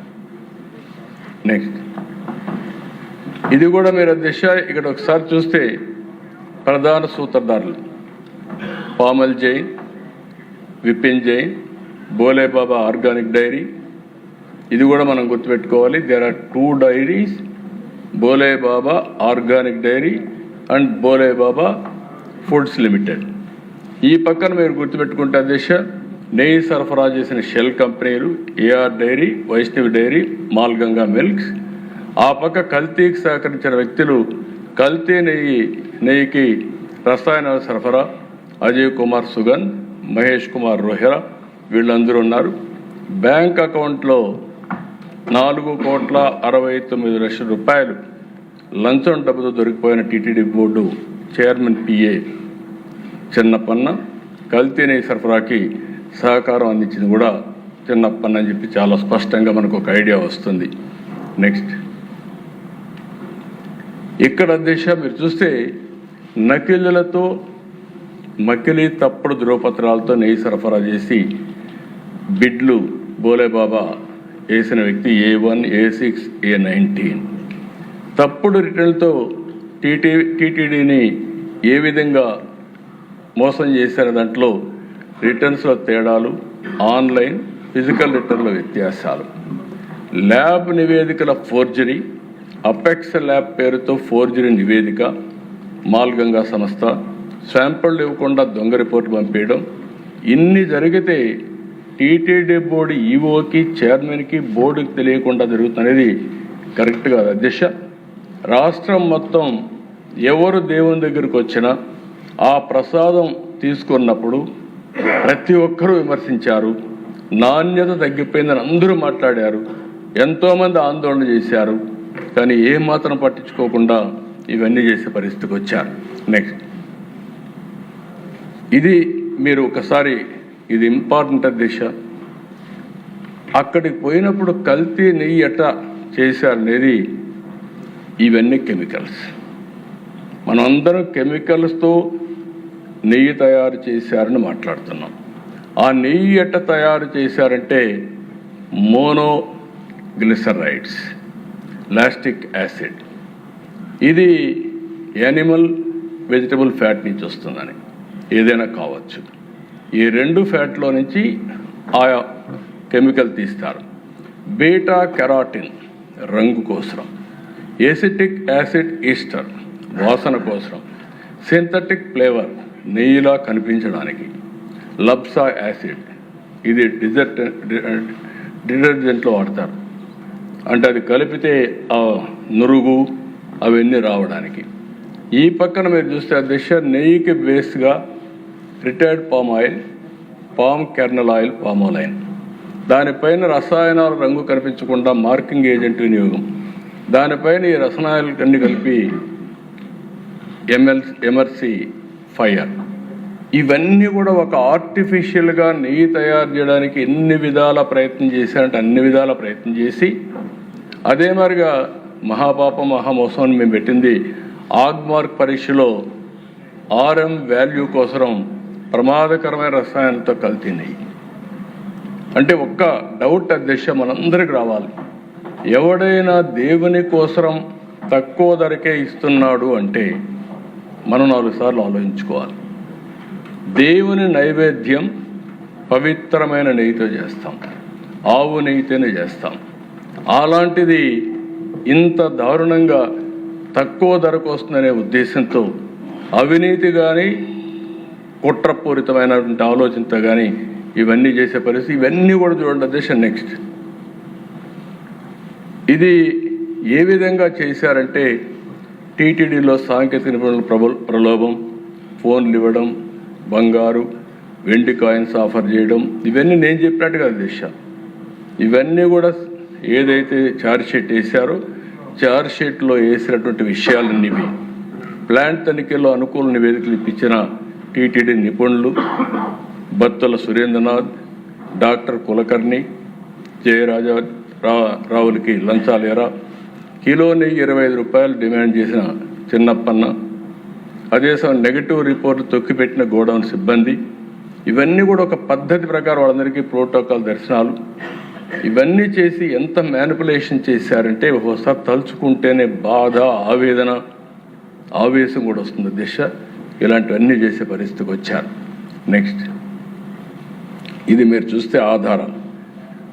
నెక్స్ట్ ఇది కూడా మీరు దిశ, ఇక్కడ ఒకసారి చూస్తే ప్రధాన సూత్రధారులు పామల్ జైన్, విపిన్ జైన్, బోలే బాబా ఆర్గానిక్ డైరీ. ఇది కూడా మనం గుర్తుపెట్టుకోవాలి. There are 2 dairies, Bole Baba organic dairy and Bole Baba foods limited. ఈ పక్కన మీరు గుర్తుపెట్టుకుంటే దిశ, నెయ్యి సరఫరా చేసిన షెల్ కంపెనీలు AR dairy, Vaishnavi dairy, మాల్గంగా milks. ఆ పక్క కల్తీకి సహకరించిన వ్యక్తులు కల్తీ నెయ్యికి రసాయనాల సరఫరా అజయ్ కుమార్ సుగంధ్, మహేష్ కుమార్ రోహెరా, వీళ్ళందరూ ఉన్నారు. బ్యాంక్ అకౌంట్లో 4,69,00,000 రూపాయలు లంచం డబ్బుతో దొరికిపోయిన TTD board chairman PA Chinnappanna కల్తీ నెయ్యి సరఫరాకి సహకారం అందించింది కూడా చిన్నప్పన్న అని చెప్పి చాలా స్పష్టంగా మనకు ఒక ఐడియా వస్తుంది. నెక్స్ట్ ఇక్కడ దిశ మీరు చూస్తే నకిలీలతో, మకిలీ తప్పుడు ధృవపత్రాలతో నెయ్యి సరఫరా చేసి బిడ్లు బోలేబాబా వేసిన వ్యక్తి A1, A6, A19. తప్పుడు రిటర్న్లతో టీటీడీని ఏ విధంగా మోసం చేశారు, దాంట్లో రిటర్న్స్లో తేడాలు, ఆన్లైన్ ఫిజికల్ రిటర్న్ల వ్యత్యాసాలు, ల్యాబ్ నివేదికల ఫోర్జరీ, అపెక్స్ ల్యాబ్ పేరుతో ఫోర్జరీ నివేదిక, మాల్గంగా సంస్థ శాంపిళ్ళు ఇవ్వకుండా దొంగ రిపోర్టు పంపేయడం. ఇన్ని జరిగితే టీటీడీ బోర్డు ఈఓకి, చైర్మన్కి, బోర్డుకి తెలియకుండా జరుగుతున్నది కరెక్ట్ కాదు అధ్యక్ష. రాష్ట్రం మొత్తం ఎవరు దేవుని దగ్గరికి వచ్చినా ఆ ప్రసాదం తీసుకున్నప్పుడు ప్రతి ఒక్కరూ విమర్శించారు. నాణ్యత తగ్గిపోయిందని అందరూ మాట్లాడారు, ఎంతోమంది ఆందోళన చేశారు. కానీ ఏమాత్రం పట్టించుకోకుండా ఇవన్నీ చేసే పరిస్థితికి వచ్చారు. నెక్స్ట్ ఇది మీరు ఒకసారి, ఇది ఇంపార్టెంట్ దిశ. అక్కడికి పోయినప్పుడు కల్తీ నెయ్యి ఎట్లా చేశారనేది, ఇవన్నీ కెమికల్స్. మనందరం కెమికల్స్తో నెయ్యి తయారు చేశారని మాట్లాడుతున్నాం. ఆ నెయ్యి ఎట్లా తయారు చేశారంటే మోనోగ్లిసరైడ్స్, లాస్టిక్ యాసిడ్, ఇది యానిమల్ వెజిటబుల్ ఫ్యాట్ నుంచి వస్తుందని, ఏదైనా కావచ్చు. ఈ 2 ఫ్యాట్లో నుంచి ఆయా కెమికల్ తీస్తారు. బీటా కెరాటిన్ రంగు కోసం, ఎసిటిక్ యాసిడ్ ఈస్టర్ వాసన కోసం, సింథటిక్ ఫ్లేవర్ నెయ్యిలా కనిపించడానికి, లబ్సా యాసిడ్ ఇది డిటర్జెంట్లో వాడతారు, అంటే అది కలిపితే ఆ నురుగు అవన్నీ రావడానికి. ఈ పక్కన మీరు చూస్తే అధ్యక్ష, నెయ్యికి బేస్గా రిటైర్డ్ palm oil, palm kernel oil, palmolein, దానిపైన రసాయనాల రంగు కనిపించకుండా మార్కింగ్ ఏజెంట్ వినియోగం, దానిపైన ఈ రసాయనాలు అన్ని కలిపి ఎమర్సీ ఫైర్. ఇవన్నీ కూడా ఒక ఆర్టిఫిషియల్గా నెయ్యి తయారు చేయడానికి ఎన్ని విధాల ప్రయత్నం చేశారంటే అన్ని విధాల ప్రయత్నం చేసి, అదే మరిగా మహాపాపం మహామోసం అని మేము పెట్టింది ఆగ్మార్క్ పరీక్షలో RM వాల్యూ కోసం ప్రమాదకరమైన రసాయనాలతో కల్తీ నెయ్యి. అంటే ఒక్క డౌట్ అధ్యక్ష మనందరికి రావాలి, ఎవడైనా దేవుని కోసం తక్కువ ధరకే ఇస్తున్నాడు అంటే మనం 4 సార్లు ఆలోచించుకోవాలి. దేవుని నైవేద్యం పవిత్రమైన నెయ్యితో చేస్తాం, ఆవు నెయ్యితోనే చేస్తాం. అలాంటిది ఇంత దారుణంగా తక్కువ ధరకు వస్తుందనే ఉద్దేశంతో అవినీతి కానీ కుట్రపూరితమైనటువంటి ఆలోచనతో కానీ ఇవన్నీ చేసే పరిస్థితి. ఇవన్నీ కూడా చూడండి అధ్యక్ష. నెక్స్ట్ ఇది ఏ విధంగా చేశారంటే టీటీడీలో సాంకేతిక నిపుణుల ప్రలోభం, ఫోన్లు ఇవ్వడం, బంగారు వెండి కాయిన్స్ ఆఫర్ చేయడం, ఇవన్నీ నేను చెప్పినట్టుగా అధ్యక్ష. ఇవన్నీ కూడా ఏదైతే ఛార్జ్షీట్ వేశారో ఛార్జ్షీట్లో వేసినటువంటి విషయాలన్నీ ప్లాంట్ తనిఖీలో అనుకూల నివేదికలు ఇప్పించిన టీటీడీ నిపుణులు బత్తుల సురేంద్రనాథ్, డాక్టర్ కులకర్ణి, జయరాజా రావులకి లంచాలేరా, కిలో నెయ్యి 25 రూపాయలు డిమాండ్ చేసిన చిన్నప్పన్న, అదే సమయం నెగటివ్ రిపోర్టు తొక్కిపెట్టిన గోడౌన్ సిబ్బంది, ఇవన్నీ కూడా ఒక పద్ధతి ప్రకారం వాళ్ళందరికీ ప్రోటోకాల్ దర్శనాలు, ఇవన్నీ చేసి ఎంత మ్యానిపులేషన్ చేశారంటే ఒకసారి తలుచుకుంటేనే బాధ, ఆవేదన, ఆవేశం కూడా వస్తుంది దిశ. ఇలాంటివన్నీ చేసే పరిస్థితికి వచ్చారు. నెక్స్ట్ ఇది మీరు చూస్తే ఆధారాలు,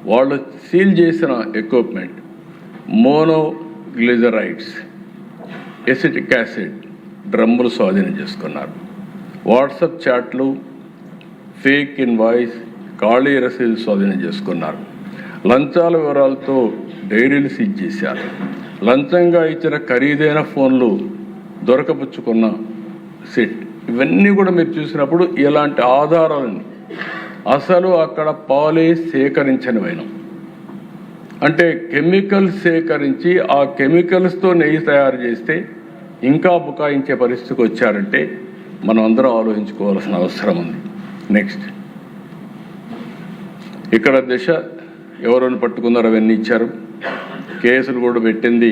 వాళ్ళు సీల్ చేసిన ఎక్విప్మెంట్ మోనోగ్లిజరైడ్స్, ఎసిటిక్ యాసిడ్ డ్రమ్ములు స్వాధీనం చేసుకున్నారు. వాట్సాప్ చాట్లు, ఫేక్ ఇన్వాయిస్, ఖాళీ రసీదు స్వాధీనం చేసుకున్నారు. లంచాల వివరాలతో డైరీలు సీజ్ చేశారు. లంచంగా ఇచ్చిన ఖరీదైన ఫోన్లు దొరకపుచ్చుకున్న సెట్. ఇవన్నీ కూడా మీరు చూసినప్పుడు ఇలాంటి ఆధారాలని అసలు అక్కడ పాలే సేకరించనివైన, అంటే కెమికల్స్ సేకరించి ఆ కెమికల్స్తో నెయ్యి తయారు చేస్తే ఇంకా బుకాయించే పరిస్థితికి వచ్చారంటే మనం అందరం ఆలోచించుకోవాల్సిన అవసరం ఉంది. నెక్స్ట్ ఇక్కడ దిశ ఎవరైనా పట్టుకున్నారు, అవన్నీ ఇచ్చారు. కేసులు కూడా పెట్టింది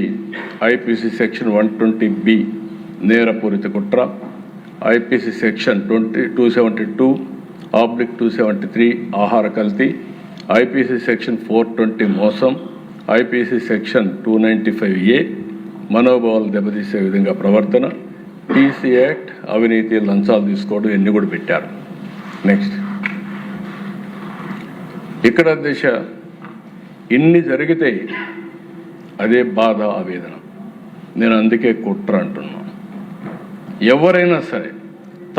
IPC సెక్షన్ 120B నేరపూరిత కుట్ర, IPC సెక్షన్ 272/273 ఆహార కల్తీ, IPC సెక్షన్ 420 మోసం, IPC సెక్షన్ 295A మనోభావాలు దెబ్బతీసే విధంగా ప్రవర్తన, TC యాక్ట్ అవినీతి లంచాలు తీసుకోవడం, ఇవన్నీ కూడా పెట్టారు. నెక్స్ట్ ఇక్కడ దిశ ఇన్ని జరిగితే అదే బాధ, ఆవేదన. నేను అందుకే కుట్ర అంటున్నాను. ఎవరైనా సరే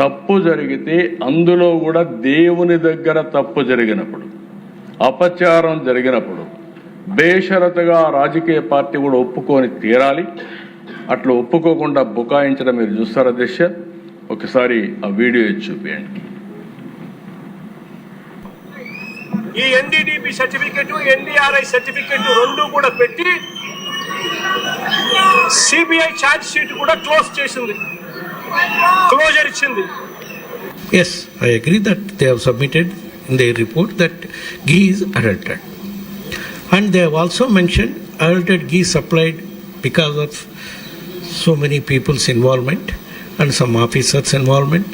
తప్పు జరిగితే అందులో కూడా దేవుని దగ్గర తప్పు జరిగినప్పుడు, అపచారం జరిగినప్పుడు బేషరతుగా రాజకీయ పార్టీ కూడా ఒప్పుకొని తీరాలి. అట్లా ఒప్పుకోకుండా బుకాయించడం మీరు చూస్తారా దిశ? ఒకసారి ఆ వీడియో చూపించండి. ఈ NDDP సర్టిఫికెట్, NDRI సర్టిఫికెట్ రెండు కూడా పెట్టి CBI ఛార్జ్ షీట్ కూడా క్లోజర్ ఇచ్చింది. Yes, I agree that they have submitted in their report that ghee is adulterated. And they have also mentioned adulterated ghee supplied because of so many people's involvement and some officers' involvement,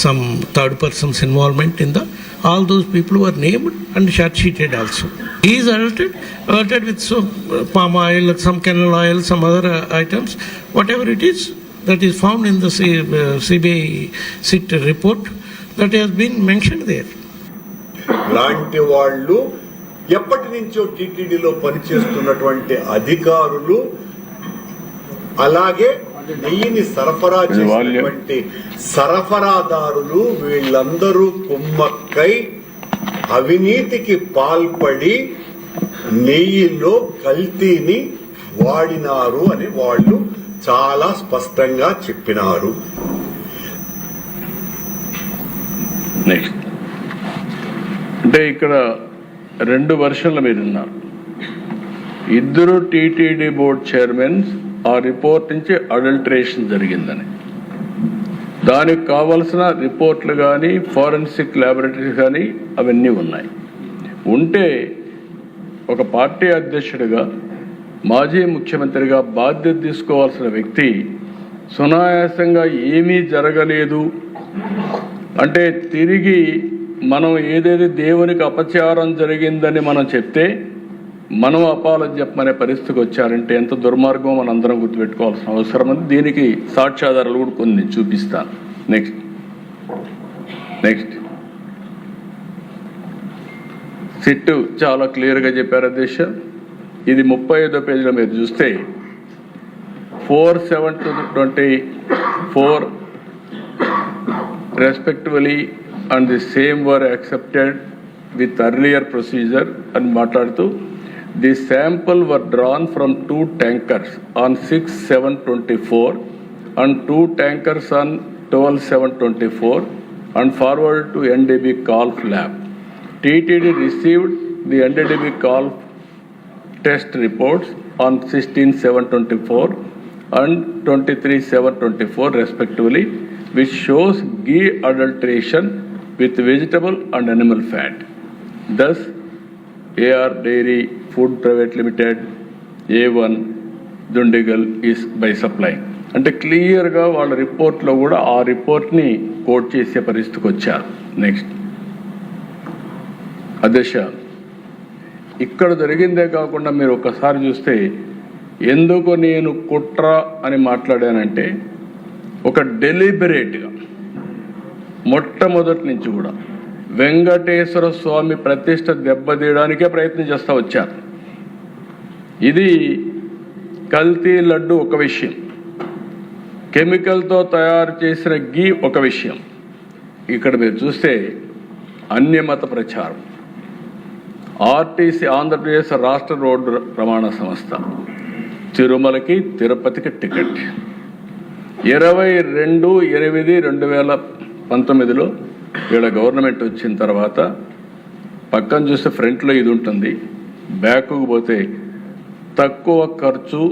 some third persons' involvement in the, all those people were named and charge sheeted also. Ghee is adulterated with palm oil, some canola oil, some other items, whatever it is that is found in the CBI SIT report that has been mentioned there. లాంటి వాళ్ళు ఎప్పటి నుంచో టీటీడీలో పనిచేస్తున్నటువంటి అధికారులు, అలాగే నెయ్యిని సరఫరా చేసినటువంటి సరఫరాదారులు, వీళ్ళందరూ కుమ్మక్కై అవినీతికి పాల్పడి నెయ్యిలో కల్తీని వాడినారు అని వాళ్ళు చాలా స్పష్టంగా చెప్పినారు. నెక్స్ట్ అంటే ఇక్కడ 2 వర్షన్ల మీద ఉన్నారు. ఇద్దరు టీటీడీ బోర్డ్ చైర్మన్స్ ఆ రిపోర్ట్ నుంచి అడల్టరేషన్ జరిగిందని, దానికి కావలసిన రిపోర్ట్లు కానీ ఫారెన్సిక్ ల్యాబొరేటరీస్ కానీ అవన్నీ ఉన్నాయి. ఉంటే ఒక పార్టీ అధ్యక్షుడిగా మాజీ ముఖ్యమంత్రిగా బాధ్యత తీసుకోవాల్సిన వ్యక్తి సునాయాసంగా ఏమీ జరగలేదు అంటే తిరిగి మనం ఏదైతే దేవునికి అపచారం జరిగిందని మనం చెప్తే మనం అపాలజీ చెప్పమనే పరిస్థితికి వచ్చారంటే ఎంత దుర్మార్గం మనం అందరం గుర్తుపెట్టుకోవాల్సిన అవసరం ఉంది. దీనికి సాక్ష్యాధారాలు కూడా కొన్ని చూపిస్తాను. నెక్స్ట్ సిట్టు చాలా క్లియర్గా చెప్పారు అధ్యక్ష. ఇది 35వ పేజీలో మీరు చూస్తే 4/7/24 respectively and the same were accepted with earlier procedure and మాట్లాడుతూ the sample were drawn from 2 tankers on 6/7/24 and 2 tankers on 12/7/24 and forwarded to NDB Golf Lab. TTD received the NDB Golf test reports on 16/7/24 and 23/7/24 respectively, which shows ghee adulteration with vegetable and animal fat. Thus, AR Dairy Food Private Limited, A1, Dundigal is by supplying. అంటే క్లియర్గా వాళ్ళ రిపోర్ట్లో కూడా ఆ రిపోర్ట్ని coat చేసే పరిస్థితికి వచ్చారు. నెక్స్ట్ అధ్యక్ష, ఇక్కడ జరిగిందే కాకుండా మీరు ఒక్కసారి చూస్తే ఎందుకు నేను కుట్ర అని మాట్లాడానంటే ఒక డెలిబరేట్గా మొట్టమొదటి నుంచి కూడా వెంకటేశ్వర స్వామి ప్రతిష్ట దెబ్బతీయడానికే ప్రయత్నం చేస్తూ వచ్చారు. ఇది కల్తీ లడ్డు ఒక విషయం, కెమికల్తో తయారు చేసిన ఘీ ఒక విషయం. ఇక్కడ మీరు చూస్తే అన్యమత ప్రచారం. ఆర్టీసీ ఆంధ్రప్రదేశ్ రాష్ట్ర రోడ్డు రవాణా సంస్థ తిరుమలకి తిరుపతికి టికెట్ 22/8/2019లో వీళ్ళ గవర్నమెంట్ వచ్చిన తర్వాత పక్కన చూస్తే ఫ్రంట్లో ఇది ఉంటుంది, బ్యాక్కు పోతే తక్కువ ఖర్చు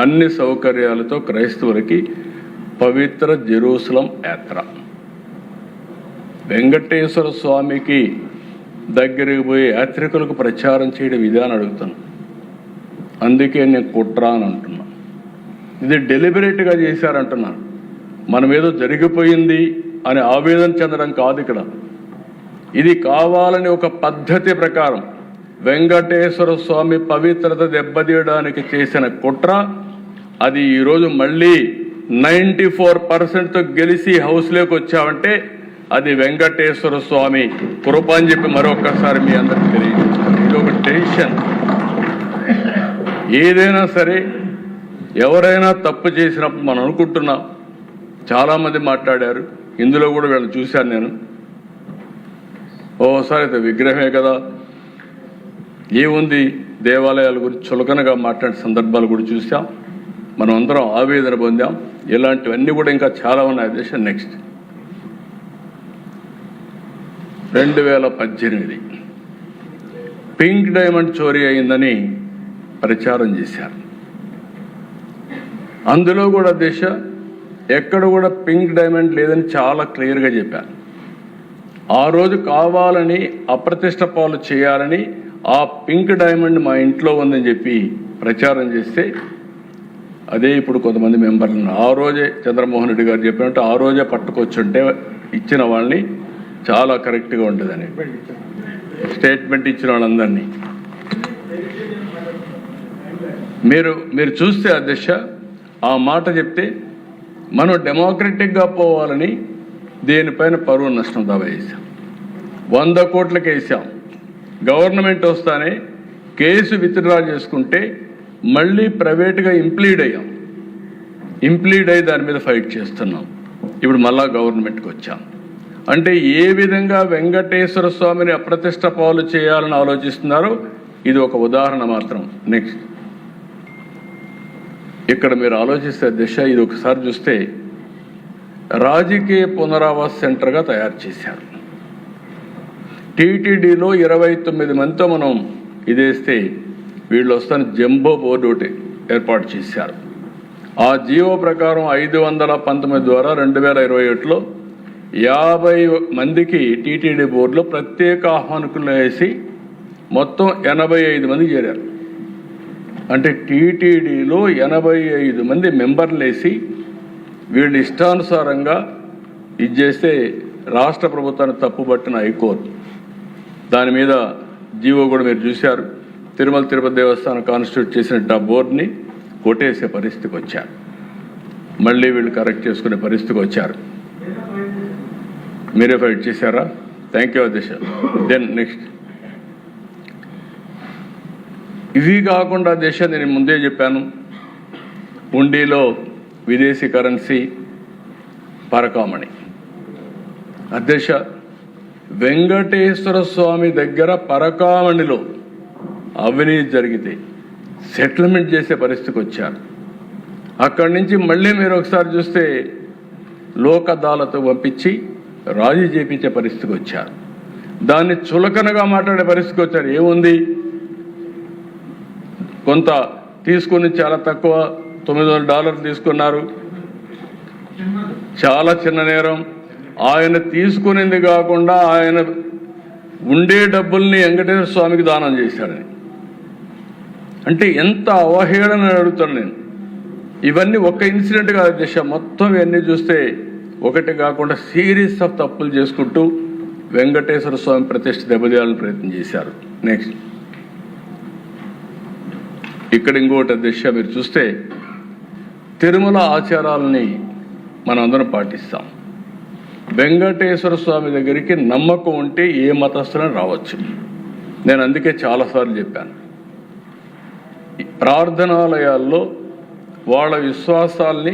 అన్ని సౌకర్యాలతో క్రైస్తవులకి పవిత్ర జెరూసలం యాత్ర. వెంకటేశ్వర స్వామికి దగ్గరికి పోయి యాత్రికులకు ప్రచారం చేయడం ఇదే అని అడుగుతాను. అందుకే నేను కుట్ర అని అంటున్నా. ఇది డెలిబరేట్గా చేశారంటున్నాను. మనం ఏదో జరిగిపోయింది అని ఆవేదన చెందడం కాదు ఇక్కడ. ఇది కావాలని ఒక పద్ధతి ప్రకారం వెంకటేశ్వర స్వామి పవిత్రత దెబ్బతీయడానికి చేసిన కుట్ర. అది ఈరోజు మళ్ళీ 94%తో గెలిచి హౌస్లోకి వచ్చామంటే అది వెంకటేశ్వర స్వామి కృప అని చెప్పి మరొకసారి మీ అందరికీ తెలియజేస్తాను. ఇది ఒక టెన్షన్. ఏదైనా సరే ఎవరైనా తప్పు చేసినప్పుడు మనం అనుకుంటున్నాం, చాలామంది మాట్లాడారు, ఇందులో కూడా వీళ్ళని చూశాను నేను. ఓసారి అయితే విగ్రహమే కదా ఏముంది, దేవాలయాల గురించి చులకనగా మాట్లాడే సందర్భాలు కూడా చూసాం. మనం అందరం ఆవేదన పొందాం. ఇలాంటివన్నీ కూడా ఇంకా చాలా ఉన్నాయి అధ్యక్ష. నెక్స్ట్ 2018 పింక్ డైమండ్ చోరీ అయిందని ప్రచారం చేశారు. అందులో కూడా దేశ ఎక్కడ కూడా పింక్ డైమండ్ లేదని చాలా క్లియర్గా చెప్పారు. ఆ రోజు కావాలని అప్రతిష్ట పాలు చేయాలని ఆ పింక్ డైమండ్ మా ఇంట్లో ఉందని చెప్పి ప్రచారం చేస్తే అదే ఇప్పుడు కొంతమంది మెంబర్లను ఆ రోజే చంద్రమోహన్ రెడ్డి గారు చెప్పినట్టు ఆ రోజే పట్టుకొచ్చుంటే ఇచ్చిన వాళ్ళని చాలా కరెక్ట్గా ఉంటుందని స్టేట్మెంట్ ఇచ్చిన వాళ్ళందరినీ మీరు చూస్తే అధ్యక్ష ఆ మాట చెప్తే మనం డెమోక్రటిక్గా పోవాలని దేనిపైన పరువు నష్టం దావా వేసాం. 100 కోట్లకి వేసాం. గవర్నమెంట్ వస్తానే కేసు విత్డ్రా చేసుకుంటే మళ్ళీ ప్రైవేట్గా ఇంప్లీడ్ అయ్యాం. ఇంప్లీడ్ అయ్యి దాని మీద ఫైట్ చేస్తున్నాం. ఇప్పుడు మళ్ళా గవర్నమెంట్కి వచ్చాం. అంటే ఏ విధంగా వెంకటేశ్వర స్వామిని అప్రతిష్ట పాలు చేయాలని ఆలోచిస్తున్నారో ఇది ఒక ఉదాహరణ మాత్రం. నెక్స్ట్ ఇక్కడ మీరు ఆలోచిస్తే దిశ ఇది ఒకసారి చూస్తే రాజకీయ పునరావాస సెంటర్గా తయారు చేశారు. టీటీడీలో 29 మందితో మనం ఇదేస్తే వీళ్ళు వస్తాను జంబో బోర్డు ఒకటి ఏర్పాటు చేశారు. ఆ జీవో ప్రకారం 519 ద్వారా 2021లో 50 మందికి టీటీడీ బోర్డులో ప్రత్యేక ఆహ్వానికులు వేసి మొత్తం 85 మంది చేరారు. అంటే టీటీడీలో 85 మంది మెంబర్లు వేసి వీళ్ళు ఇష్టానుసారంగా ఇది చేస్తే రాష్ట్ర ప్రభుత్వాన్ని తప్పుబట్టిన హైకోర్టు దాని మీద జీవో కూడా మీరు చూశారు. తిరుమల తిరుపతి దేవస్థానం కాన్స్టిట్యూట్ చేసిన బోర్డుని కొట్టేసే పరిస్థితికి వచ్చారు. మళ్ళీ వీళ్ళు కరెక్ట్ చేసుకునే పరిస్థితికి వచ్చారు. మీరే ఫైట్ చేశారా? థ్యాంక్ యూ అధ్యక్ష. దెన్ నెక్స్ట్, ఇవి కాకుండా అధ్యక్ష నేను ముందే చెప్పాను, హుండీలో విదేశీ కరెన్సీ పరకామణి. అధ్యక్ష, వెంకటేశ్వర స్వామి దగ్గర పరకామణిలో అవినీతి జరిగితే సెటిల్మెంట్ చేసే పరిస్థితికి వచ్చారు. అక్కడి నుంచి మళ్ళీ మీరు ఒకసారి చూస్తే లోక్ అదాలత్ పంపించి రాజీ చేపించే పరిస్థితికి వచ్చారు. దాన్ని చులకనగా మాట్లాడే పరిస్థితికి వచ్చారు. ఏముంది, కొంత తీసుకుని చాలా తక్కువ $900 తీసుకున్నారు, చాలా చిన్న నేరం. ఆయన తీసుకునింది కాకుండా ఆయన ఉండే డబ్బుల్ని వెంకటేశ్వర స్వామికి దానం చేశాడని అంటే ఎంత అవహేళన అడుగుతాను నేను. ఇవన్నీ ఒక్క ఇన్సిడెంట్ కాదు అధ్యక్ష, మొత్తం ఇవన్నీ చూస్తే ఒకటి కాకుండా సిరీస్ ఆఫ్ తప్పులు చేసుకుంటూ వెంకటేశ్వర స్వామి ప్రతిష్ఠ దెబ్బతీయాలని ప్రయత్నం చేశారు. నెక్స్ట్, ఇక్కడ ఇంకోటి అధ్యక్ష, మీరు చూస్తే తిరుమల ఆచారాలని మనం అందరం పాటిస్తాం. వెంకటేశ్వర స్వామి దగ్గరికి నమ్మకం ఉంటే ఏ మతస్థులను రావచ్చు. నేను అందుకే చాలాసార్లు చెప్పాను, ప్రార్థనాలయాల్లో వాళ్ళ విశ్వాసాల్ని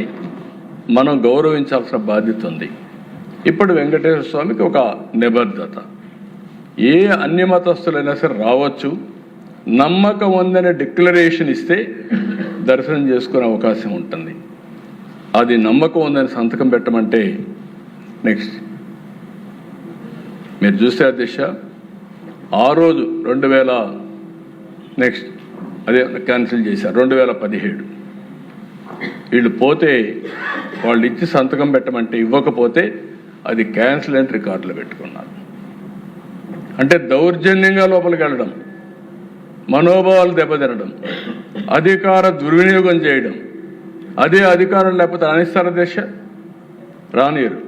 మనం గౌరవించాల్సిన బాధ్యత ఉంది. ఇప్పుడు వెంకటేశ్వర స్వామికి ఒక నిబద్ధత, ఏ అన్య మతస్థులైనా సరే రావచ్చు, నమ్మకం ఉందనే డిక్లరేషన్ ఇస్తే దర్శనం చేసుకునే అవకాశం ఉంటుంది. అది నమ్మకం ఉందని సంతకం పెట్టమంటే నెక్స్ట్ మీరు చూస్తే అధ్యక్ష, ఆ రోజు 2000 నెక్స్ట్ అదే క్యాన్సిల్ చేశారు. 2017 వీళ్ళు పోతే వాళ్ళు ఇచ్చి సంతకం పెట్టమంటే ఇవ్వకపోతే అది క్యాన్సిల్ అని రికార్డులో పెట్టుకున్నారు. అంటే దౌర్జన్యంగా లోపలికి వెళ్ళడం, మనోభావాలు దెబ్బతినడం, అధికార దుర్వినియోగం చేయడం. అదే అధికారం లేకపోతే రాణిస్తారు దేశ రానియరు.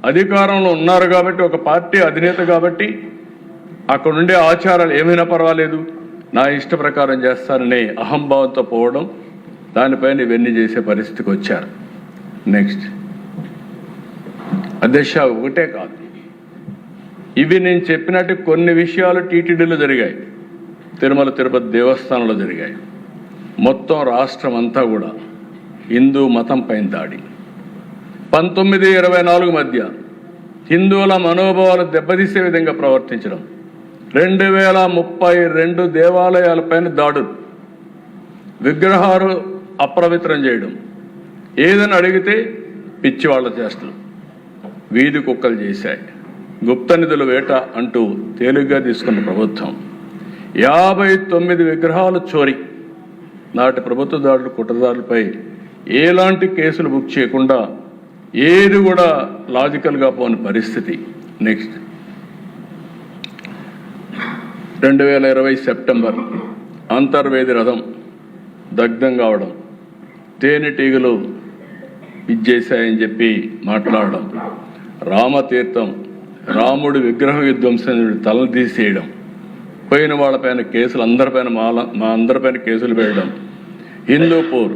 అధికారంలో ఉన్నారు కాబట్టి, ఒక పార్టీ అధినేత కాబట్టి అక్కడ ఉండే ఆచారాలు ఏమైనా పర్వాలేదు, నా ఇష్ట ప్రకారం చేస్తాననే అహంభావంతో పోవడం, దానిపైన ఇవన్నీ చేసే పరిస్థితికి వచ్చారు. నెక్స్ట్ అధ్యక్ష, ఒకటే కాదు, ఇవి నేను చెప్పినట్టు కొన్ని విషయాలు టీటీడీలో జరిగాయి, తిరుమల తిరుపతి దేవస్థానంలో జరిగాయి. మొత్తం రాష్ట్రం అంతా కూడా హిందూ మతం పైన దాడి. 1924 మధ్య హిందువుల మనోభావాలు దెబ్బతీసే విధంగా ప్రవర్తించడం, 2032 దేవాలయాలపైన దాడులు, విగ్రహాలు అప్రవిత్రం చేయడం, ఏదని అడిగితే పిచ్చివాళ్ల చేష్టలు, వీధి కుక్కలు చేశాయి, గుప్త నిధుల వేట అంటూ తేలిగ్గా తీసుకున్న ప్రభుత్వం. 59 విగ్రహాలు చోరీ. నాటి ప్రభుత్వ దాడులు కుట్రదారులపై ఎలాంటి కేసులు బుక్ చేయకుండా ఏది కూడా లాజికల్గా పోని పరిస్థితి. నెక్స్ట్ 2020 సెప్టెంబర్ అంతర్వేది రథం దగ్ధం కావడం, తేనెటీగలు ఇచ్చేసాయని చెప్పి మాట్లాడడం, రామతీర్థం రాముడి విగ్రహం విధ్వంసం తలను తీసేయడం, పోయిన వాళ్ళపైన కేసులు అందరిపైన మా అందరిపైన కేసులు వేయడం, హిందూపూర్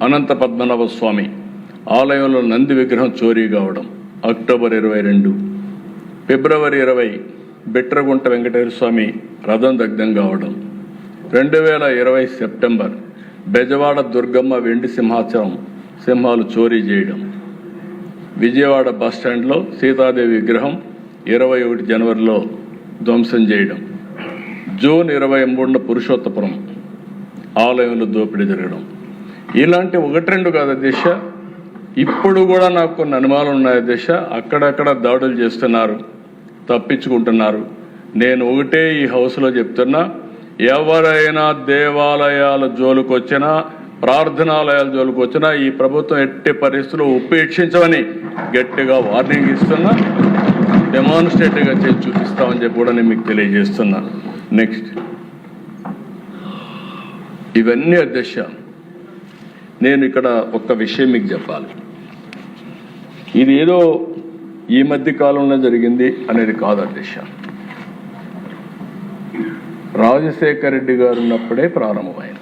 అనంత పద్మనాభ స్వామి ఆలయంలో నంది విగ్రహం చోరీ కావడం, అక్టోబర్ 22, ఫిబ్రవరి 20 బిట్రగుంట వెంకటేశ్వర స్వామి రథం దగ్ధం కావడం, 2020 సెప్టెంబర్ బెజవాడ దుర్గమ్మ వెండి సింహాలు చోరీ చేయడం, విజయవాడ బస్టాండ్లో సీతాదేవి విగ్రహం 21 జనవరిలో ధ్వంసం చేయడం, జూన్ 23న పురుషోత్తపురం ఆలయంలో దోపిడీ జరగడం. ఇలాంటి 1-2 కాదు దిశ, ఇప్పుడు కూడా నాకు కొన్ని అనుమానాలు ఉన్నాయి దిశ. అక్కడక్కడ దాడులు చేస్తున్నారు, తప్పించుకుంటున్నారు. నేను ఒకటే ఈ హౌస్లో చెప్తున్నా, ఎవరైనా దేవాలయాల జోలికొచ్చినా ప్రార్థనాలయాల జోలికి వచ్చినా ఈ ప్రభుత్వం ఎట్టి పరిస్థితుల్లో ఉపేక్షించమని గట్టిగా వార్నింగ్ ఇస్తున్నా, డెమాన్స్ట్రేటివ్గా చేసి చూపిస్తామని చెప్పి కూడా నేను మీకు తెలియజేస్తున్నా. నెక్స్ట్, ఇవన్నీ అధ్యక్ష, నేను ఇక్కడ ఒక్క విషయం మీకు చెప్పాలి. ఇది ఏదో ఈ మధ్య కాలంలో జరిగింది అనేది కాదు అధ్యక్ష. రాజశేఖర రెడ్డి గారు ఉన్నప్పుడే ప్రారంభమైంది.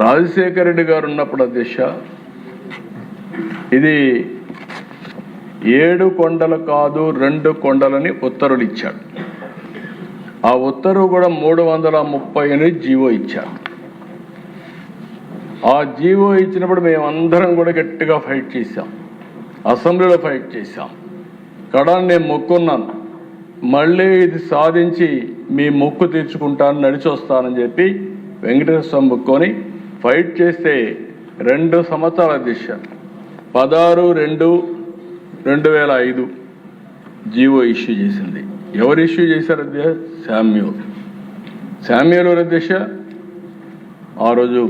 రాజశేఖర రెడ్డి గారు ఉన్నప్పుడు అధ్యక్ష, ఇది 7 కొండలు కాదు 2 కొండలని ఉత్తర్వులు ఇచ్చాడు. ఆ ఉత్తర్వు కూడా 338 జీవో ఇచ్చారు. ఆ జీవో ఇచ్చినప్పుడు మేమందరం కూడా గట్టిగా ఫైట్ చేశాం, అసెంబ్లీలో ఫైట్ చేశాం. కడాన్ని నేను మొక్కున్నాను, మళ్ళీ ఇది సాధించి మీ మొక్కు తీర్చుకుంటాను, నడిచి వస్తానని చెప్పి వెంకటేశ్వర స్వామి మొక్కుని ఫైట్ చేస్తే 2 సంవత్సరాల దిశ 16/2/2005 జీవో ఇష్యూ చేసింది. ఎవరు ఇష్యూ చేశారు అధ్యక్ష? శామ్యూల్ అధ్యక్ష ఆ రోజు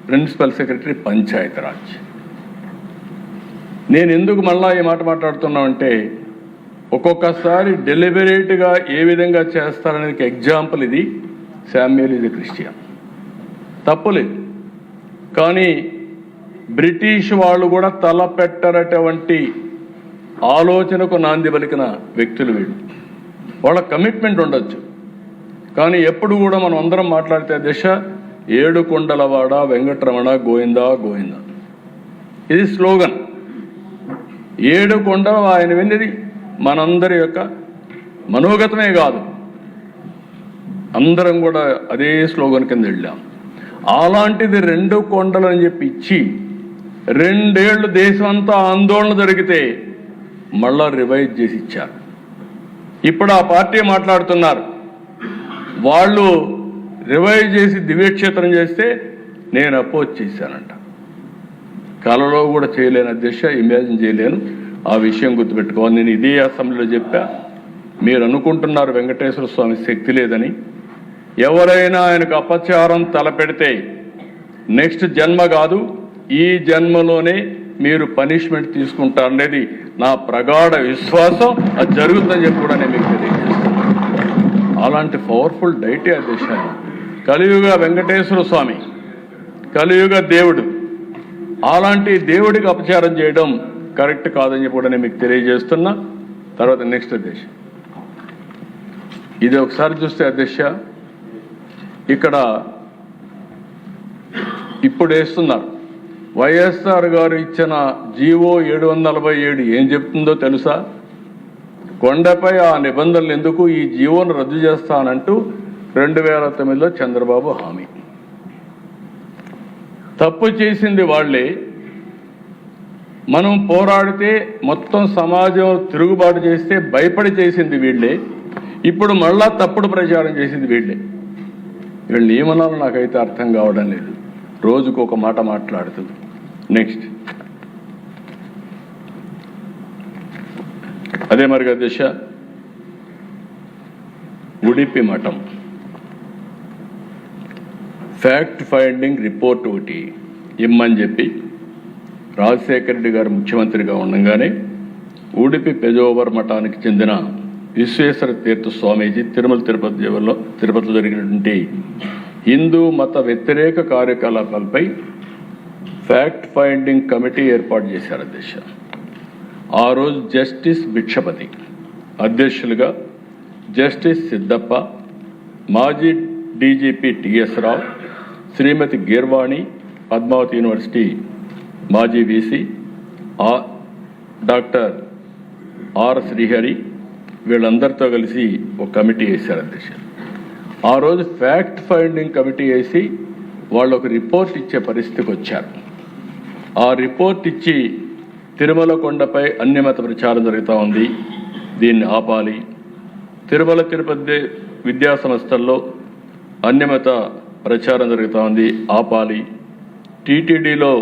ప్రిన్సిపల్ సెక్రటరీ పంచాయతీరాజ్. నేను ఎందుకు మళ్ళా ఈ మాట మాట్లాడుతున్నామంటే, ఒక్కొక్కసారి డెలిబరేట్గా ఏ విధంగా చేస్తారనేది ఎగ్జాంపుల్ ఇది. శామ్యూల్ ఇది క్రిస్టియన్, తప్పులేదు. కానీ బ్రిటిష్ వాళ్ళు కూడా తలపెట్టరటువంటి ఆలోచనకు నాంది పలికిన వ్యక్తులు వీళ్ళు. వాళ్ళ కమిట్మెంట్ ఉండొచ్చు, కానీ ఎప్పుడు కూడా మనం అందరం మాట్లాడితే దిశ 7 కొండలవాడ వెంకటరమణ గోవిందా గోవిందా, ఇది స్లోగన్. 7 కొండలు ఆయన విన్నది మనందరి యొక్క మనోగతమే కాదు, అందరం కూడా అదే స్లోగన్ కింద వెళ్ళాం. అలాంటిది 2 కొండలు అని చెప్పి ఇచ్చి 2 ఏళ్ళు దేశం అంతా ఆందోళన జరిగితే మళ్ళా రివైజ్ చేసి ఇచ్చారు. ఇప్పుడు ఆ పార్టీ మాట్లాడుతున్నారు, వాళ్ళు రివైజ్ చేసి దివ్యక్షేత్రం చేస్తే నేను అపోజ్ చేశానంట. కలలో కూడా చేయలేను అధ్యక్ష, ఇమాజిన్ చేయలేను. ఆ విషయం గుర్తుపెట్టుకోవాలి. నేను ఇదే అసెంబ్లీలో చెప్పా. మీరు అనుకుంటున్నారు వెంకటేశ్వర స్వామి శక్తి లేదని. ఎవరైనా ఆయనకు అపచారం తలపెడితే నెక్స్ట్ జన్మ కాదు, ఈ జన్మలోనే మీరు పనిష్మెంట్ తీసుకుంటారనేది నా ప్రగాఢ విశ్వాసం. అది జరుగుతుందని చెప్పి కూడా నేను మీకు తెలియజేస్తాను. అలాంటి పవర్ఫుల్ డైటే అధ్యక్ష. కలియుగ వెంకటేశ్వర స్వామి, కలియుగ దేవుడు, అలాంటి దేవుడికి అపచారం చేయడం కరెక్ట్ కాదని చెప్పి కూడా నేను మీకు తెలియజేస్తున్నా. తర్వాత నెక్స్ట్ అధ్యక్ష, ఇది ఒకసారి చూస్తే అధ్యక్ష, ఇక్కడ ఇప్పుడు వేస్తున్నారు వైఎస్ఆర్ గారు ఇచ్చిన జీవో 747 ఏం చెప్తుందో తెలుసా? కొండపై ఆ నిబంధనలు ఎందుకు, ఈ జీవోను రద్దు చేస్తానంటూ 2009లో చంద్రబాబు హామీ. తప్పు చేసింది వాళ్లే, మనం పోరాడితే మొత్తం సమాజం తిరుగుబాటు చేస్తే భయపడి చేసింది వీళ్లే. ఇప్పుడు మళ్ళా తప్పుడు ప్రచారం చేసింది వీళ్లే. వీళ్ళు ఏమన్నారో నాకైతే అర్థం కావడం లేదు, రోజుకు ఒక మాట మాట్లాడుతుంది. నెక్స్ట్, అదే మరి దశ ఉడిపి మఠం ఫ్యాక్ట్ ఫైండింగ్ రిపోర్ట్ ఒకటి ఇమ్మని చెప్పి రాజశేఖర రెడ్డి గారు ముఖ్యమంత్రిగా ఉండగానే ఉడిపి పెజోవర్ మఠానికి చెందిన విశ్వేశ్వర తీర్థ స్వామీజీ తిరుపతిలో జరిగినటువంటి హిందూ మత వ్యతిరేక కార్యకలాపాలపై ఫ్యాక్ట్ ఫైండింగ్ కమిటీ ఏర్పాటు చేశారు అధ్యక్ష. ఆ రోజు జస్టిస్ భిక్షపతి అధ్యక్షులుగా, జస్టిస్ సిద్ధప్ప, మాజీ డీజీపీ టిఎస్ రావు, శ్రీమతి గీర్వాణి, పద్మావతి యూనివర్సిటీ మాజీ వీసీ డాక్టర్ ఆర్ శ్రీహరి, వీళ్ళందరితో కలిసి ఒక కమిటీ వేశారు అధ్యక్ష. ఆ రోజు ఫ్యాక్ట్ ఫైండింగ్ కమిటీ వేసి వాళ్ళు ఒక రిపోర్ట్ ఇచ్చే పరిస్థితికి వచ్చారు. ఆ రిపోర్ట్ ఇచ్చి తిరుమల కొండపై అన్యమత ప్రచారం జరుగుతూ ఉంది, దీన్ని ఆపాలి, తిరుమల తిరుపతి విద్యా సంస్థల్లో అన్యమత ప్రచారం జరుగుతూ ఉంది, ఆపాలి, టీటీడీలో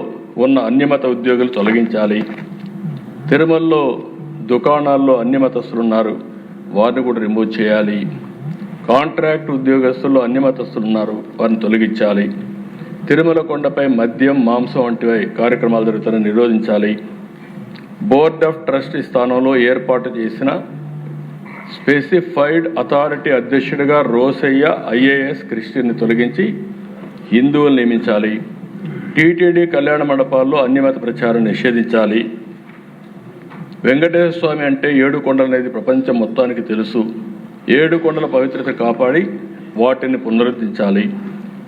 ఉన్న అన్యమత ఉద్యోగులు తొలగించాలి, తిరుమలలో దుకాణాల్లో అన్యమతస్తులు ఉన్నారు వారిని కూడా రిమూవ్ చేయాలి, కాంట్రాక్ట్ ఉద్యోగస్తులు అన్ని మతస్థులు ఉన్నారు, వారిని తొలగించాలి. తిరుమల కొండపై మద్యం, మాంసం వంటి కార్యక్రమాలు జరుగుతాయని నిరోధించాలి. బోర్డ్ ఆఫ్ ట్రస్టీ స్థానంలో ఏర్పాటు చేసిన స్పెసిఫైడ్ అథారిటీ అధ్యక్షుడిగా రోసయ్య ఐఏఎస్ క్రిస్టియన్ని తొలగించి హిందువులు నియమించాలి. టీటీడీ కళ్యాణ మండపాల్లో అన్యమత ప్రచారం నిషేధించాలి. వెంకటేశ్వర స్వామి అంటే 7 కొండలు అనేది ప్రపంచం మొత్తానికి తెలుసు. 7 కొండల పవిత్రత కాపాడి వాటిని పునరుద్ధరించాలి.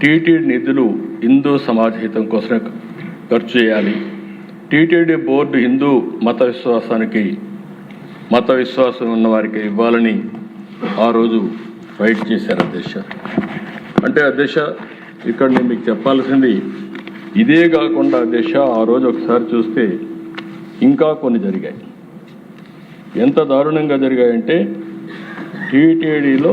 టీటీడీ నిధులు హిందూ సమాజ హితం కోసం ఖర్చు చేయాలి. టీటీడీ బోర్డు హిందూ మత విశ్వాసం ఉన్న వారికి ఇవ్వాలని ఆ రోజు ఫైట్ చేశారు అధ్యక్ష. అంటే అధ్యక్ష, ఇక్కడ నేను మీకు చెప్పాల్సింది ఇదే కాకుండా అధ్యక్ష, ఆ రోజు ఒకసారి చూస్తే ఇంకా కొన్ని జరిగాయి. ఎంత దారుణంగా జరిగాయంటే టీటీడీలో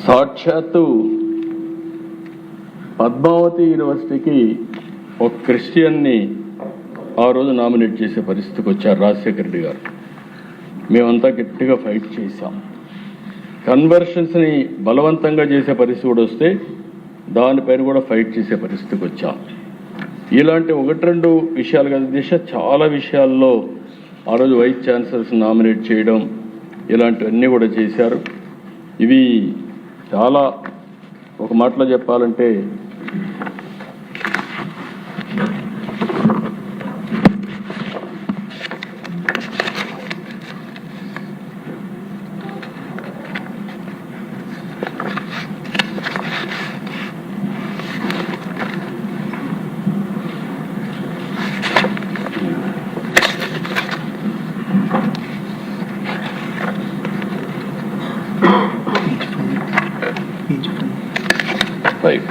సాక్షాత్తు పద్మావతి యూనివర్సిటీకి ఒక క్రిస్టియన్ని ఆ రోజు నామినేట్ చేసే పరిస్థితికి వచ్చారు రాజశేఖర రెడ్డి గారు. మేమంతా గట్టిగా ఫైట్ చేశాం. కన్వర్షన్స్ని బలవంతంగా చేసే పరిస్థితి కూడా వస్తే దానిపైన కూడా ఫైట్ చేసే పరిస్థితికి వచ్చాం. ఇలాంటి 1-2 విషయాలు కదా దిశ, చాలా విషయాల్లో ఆ రోజు వైస్ ఛాన్సలర్స్ నామినేట్ చేయడం ఇలాంటివన్నీ కూడా చేశారు. ఇవి చాలా, ఒక మాటలో చెప్పాలంటే రైట్.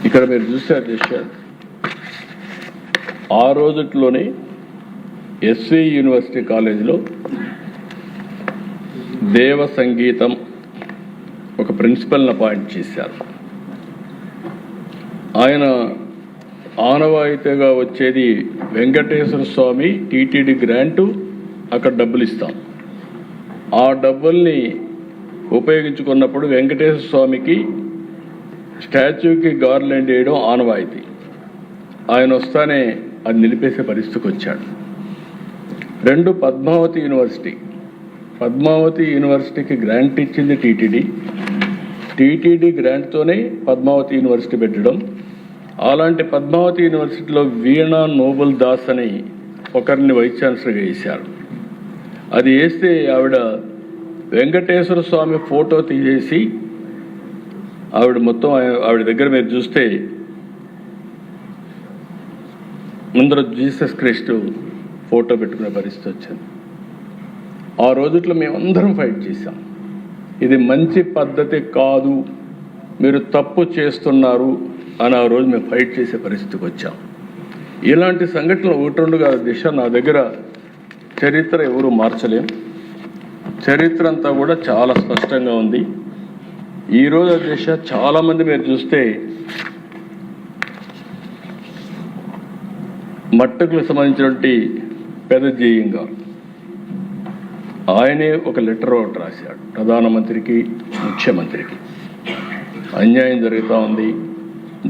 ఇక్కడ మీరు చూశారు అధ్యక్ష, ఆ రోజుట్లోనే ఎస్వి యూనివర్సిటీ కాలేజీలో దేవ సంగీతం ఒక ప్రిన్సిపల్ని అపాయింట్ చేశారు. ఆయన ఆనవాయితీగా వచ్చేది వెంకటేశ్వర స్వామి టీటీడీ గ్రాంటు, అక్కడ డబ్బులు ఇస్తాం. ఆ డబ్బుల్ని ఉపయోగించుకున్నప్పుడు వెంకటేశ్వర స్వామికి స్టాచ్యూకి గార్లెండ్ వేయడం ఆనవాయితీ. ఆయన వస్తానే అది నిలిపేసే పరిస్థితికి వచ్చాడు. 2 పద్మావతి యూనివర్సిటీకి గ్రాంట్ ఇచ్చింది టీటీడీ గ్రాంట్తోనే పద్మావతి యూనివర్సిటీ పెట్టడం. అలాంటి పద్మావతి యూనివర్సిటీలో వీణా నోబుల్ దాస్ అని ఒకరిని వైస్ ఛాన్సలర్గా వేశారు. అది వేస్తే ఆవిడ వెంకటేశ్వర స్వామి ఫోటో తీసేసి ఆవిడ దగ్గర మీరు చూస్తే ముందర జీసస్ క్రైస్ట్ ఫోటో పెట్టుకునే పరిస్థితి వచ్చింది. ఆ రోజుట్లో మేమందరం ఫైట్ చేశాం. ఇది మంచి పద్ధతి కాదు, మీరు తప్పు చేస్తున్నారు అని ఆ రోజు మేము ఫైట్ చేసే పరిస్థితికి వచ్చాం. ఇలాంటి సంఘటనలు 1-2 కాదు దిశ, నా దగ్గర చరిత్ర ఎవరు మార్చలేం. చరిత్ర అంతా కూడా చాలా స్పష్టంగా ఉంది. ఈరోజు దిశ చాలామంది మీరు చూస్తే మట్టుకు సంబంధించినటువంటి పెద్ద జేయింగ్ గారు, ఆయనే ఒక లెటర్ ఒకటి రాశాడు ప్రధానమంత్రికి, ముఖ్యమంత్రికి. అన్యాయం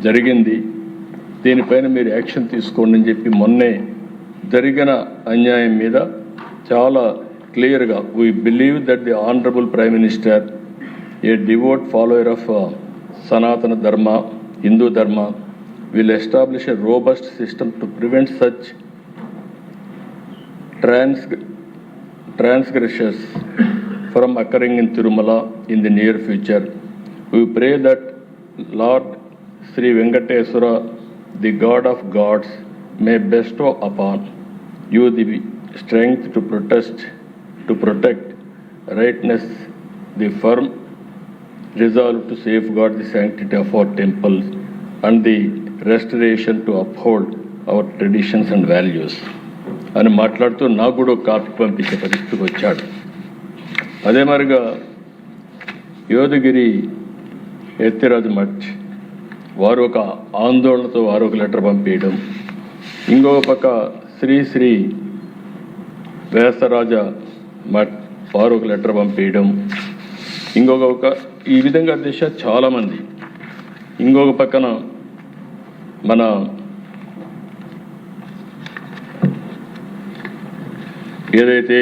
జరిగింది, దీనిపైన మీరు యాక్షన్ తీసుకోండి అని చెప్పి మొన్నే జరిగిన అన్యాయం మీద చాలా క్లియర్గా, we believe that the honourable prime minister, A devout follower of సనాతన ధర్మ, హిందూ ధర్మ, will establish a robust system to prevent such transgressions from occurring in Tirumala in the near future. We pray that Lord Sri Venkateswara, the God of gods, may bestow upon you the strength to protect rightness, the firm resolve to safeguard the sanctity of our temples, and the restoration to uphold our traditions and values. అని మాట్లాడుతూ నాకు కూడా copy పంపించే పరిస్థితికి వచ్చాడు. అదే మరిగా యోధగిరి ఎత్తిరాజు మఠ్ వారు ఒక ఆందోళనతో వారు ఒక లెటర్ పంపించడం, ఇంకొక పక్క శ్రీ వ్యాసరాజ మఠ్ వారు ఒక లెటర్ పంపించడం, ఇంకొక ఈ విధంగా దిశ చాలామంది. ఇంకొక పక్కన మన ఏదైతే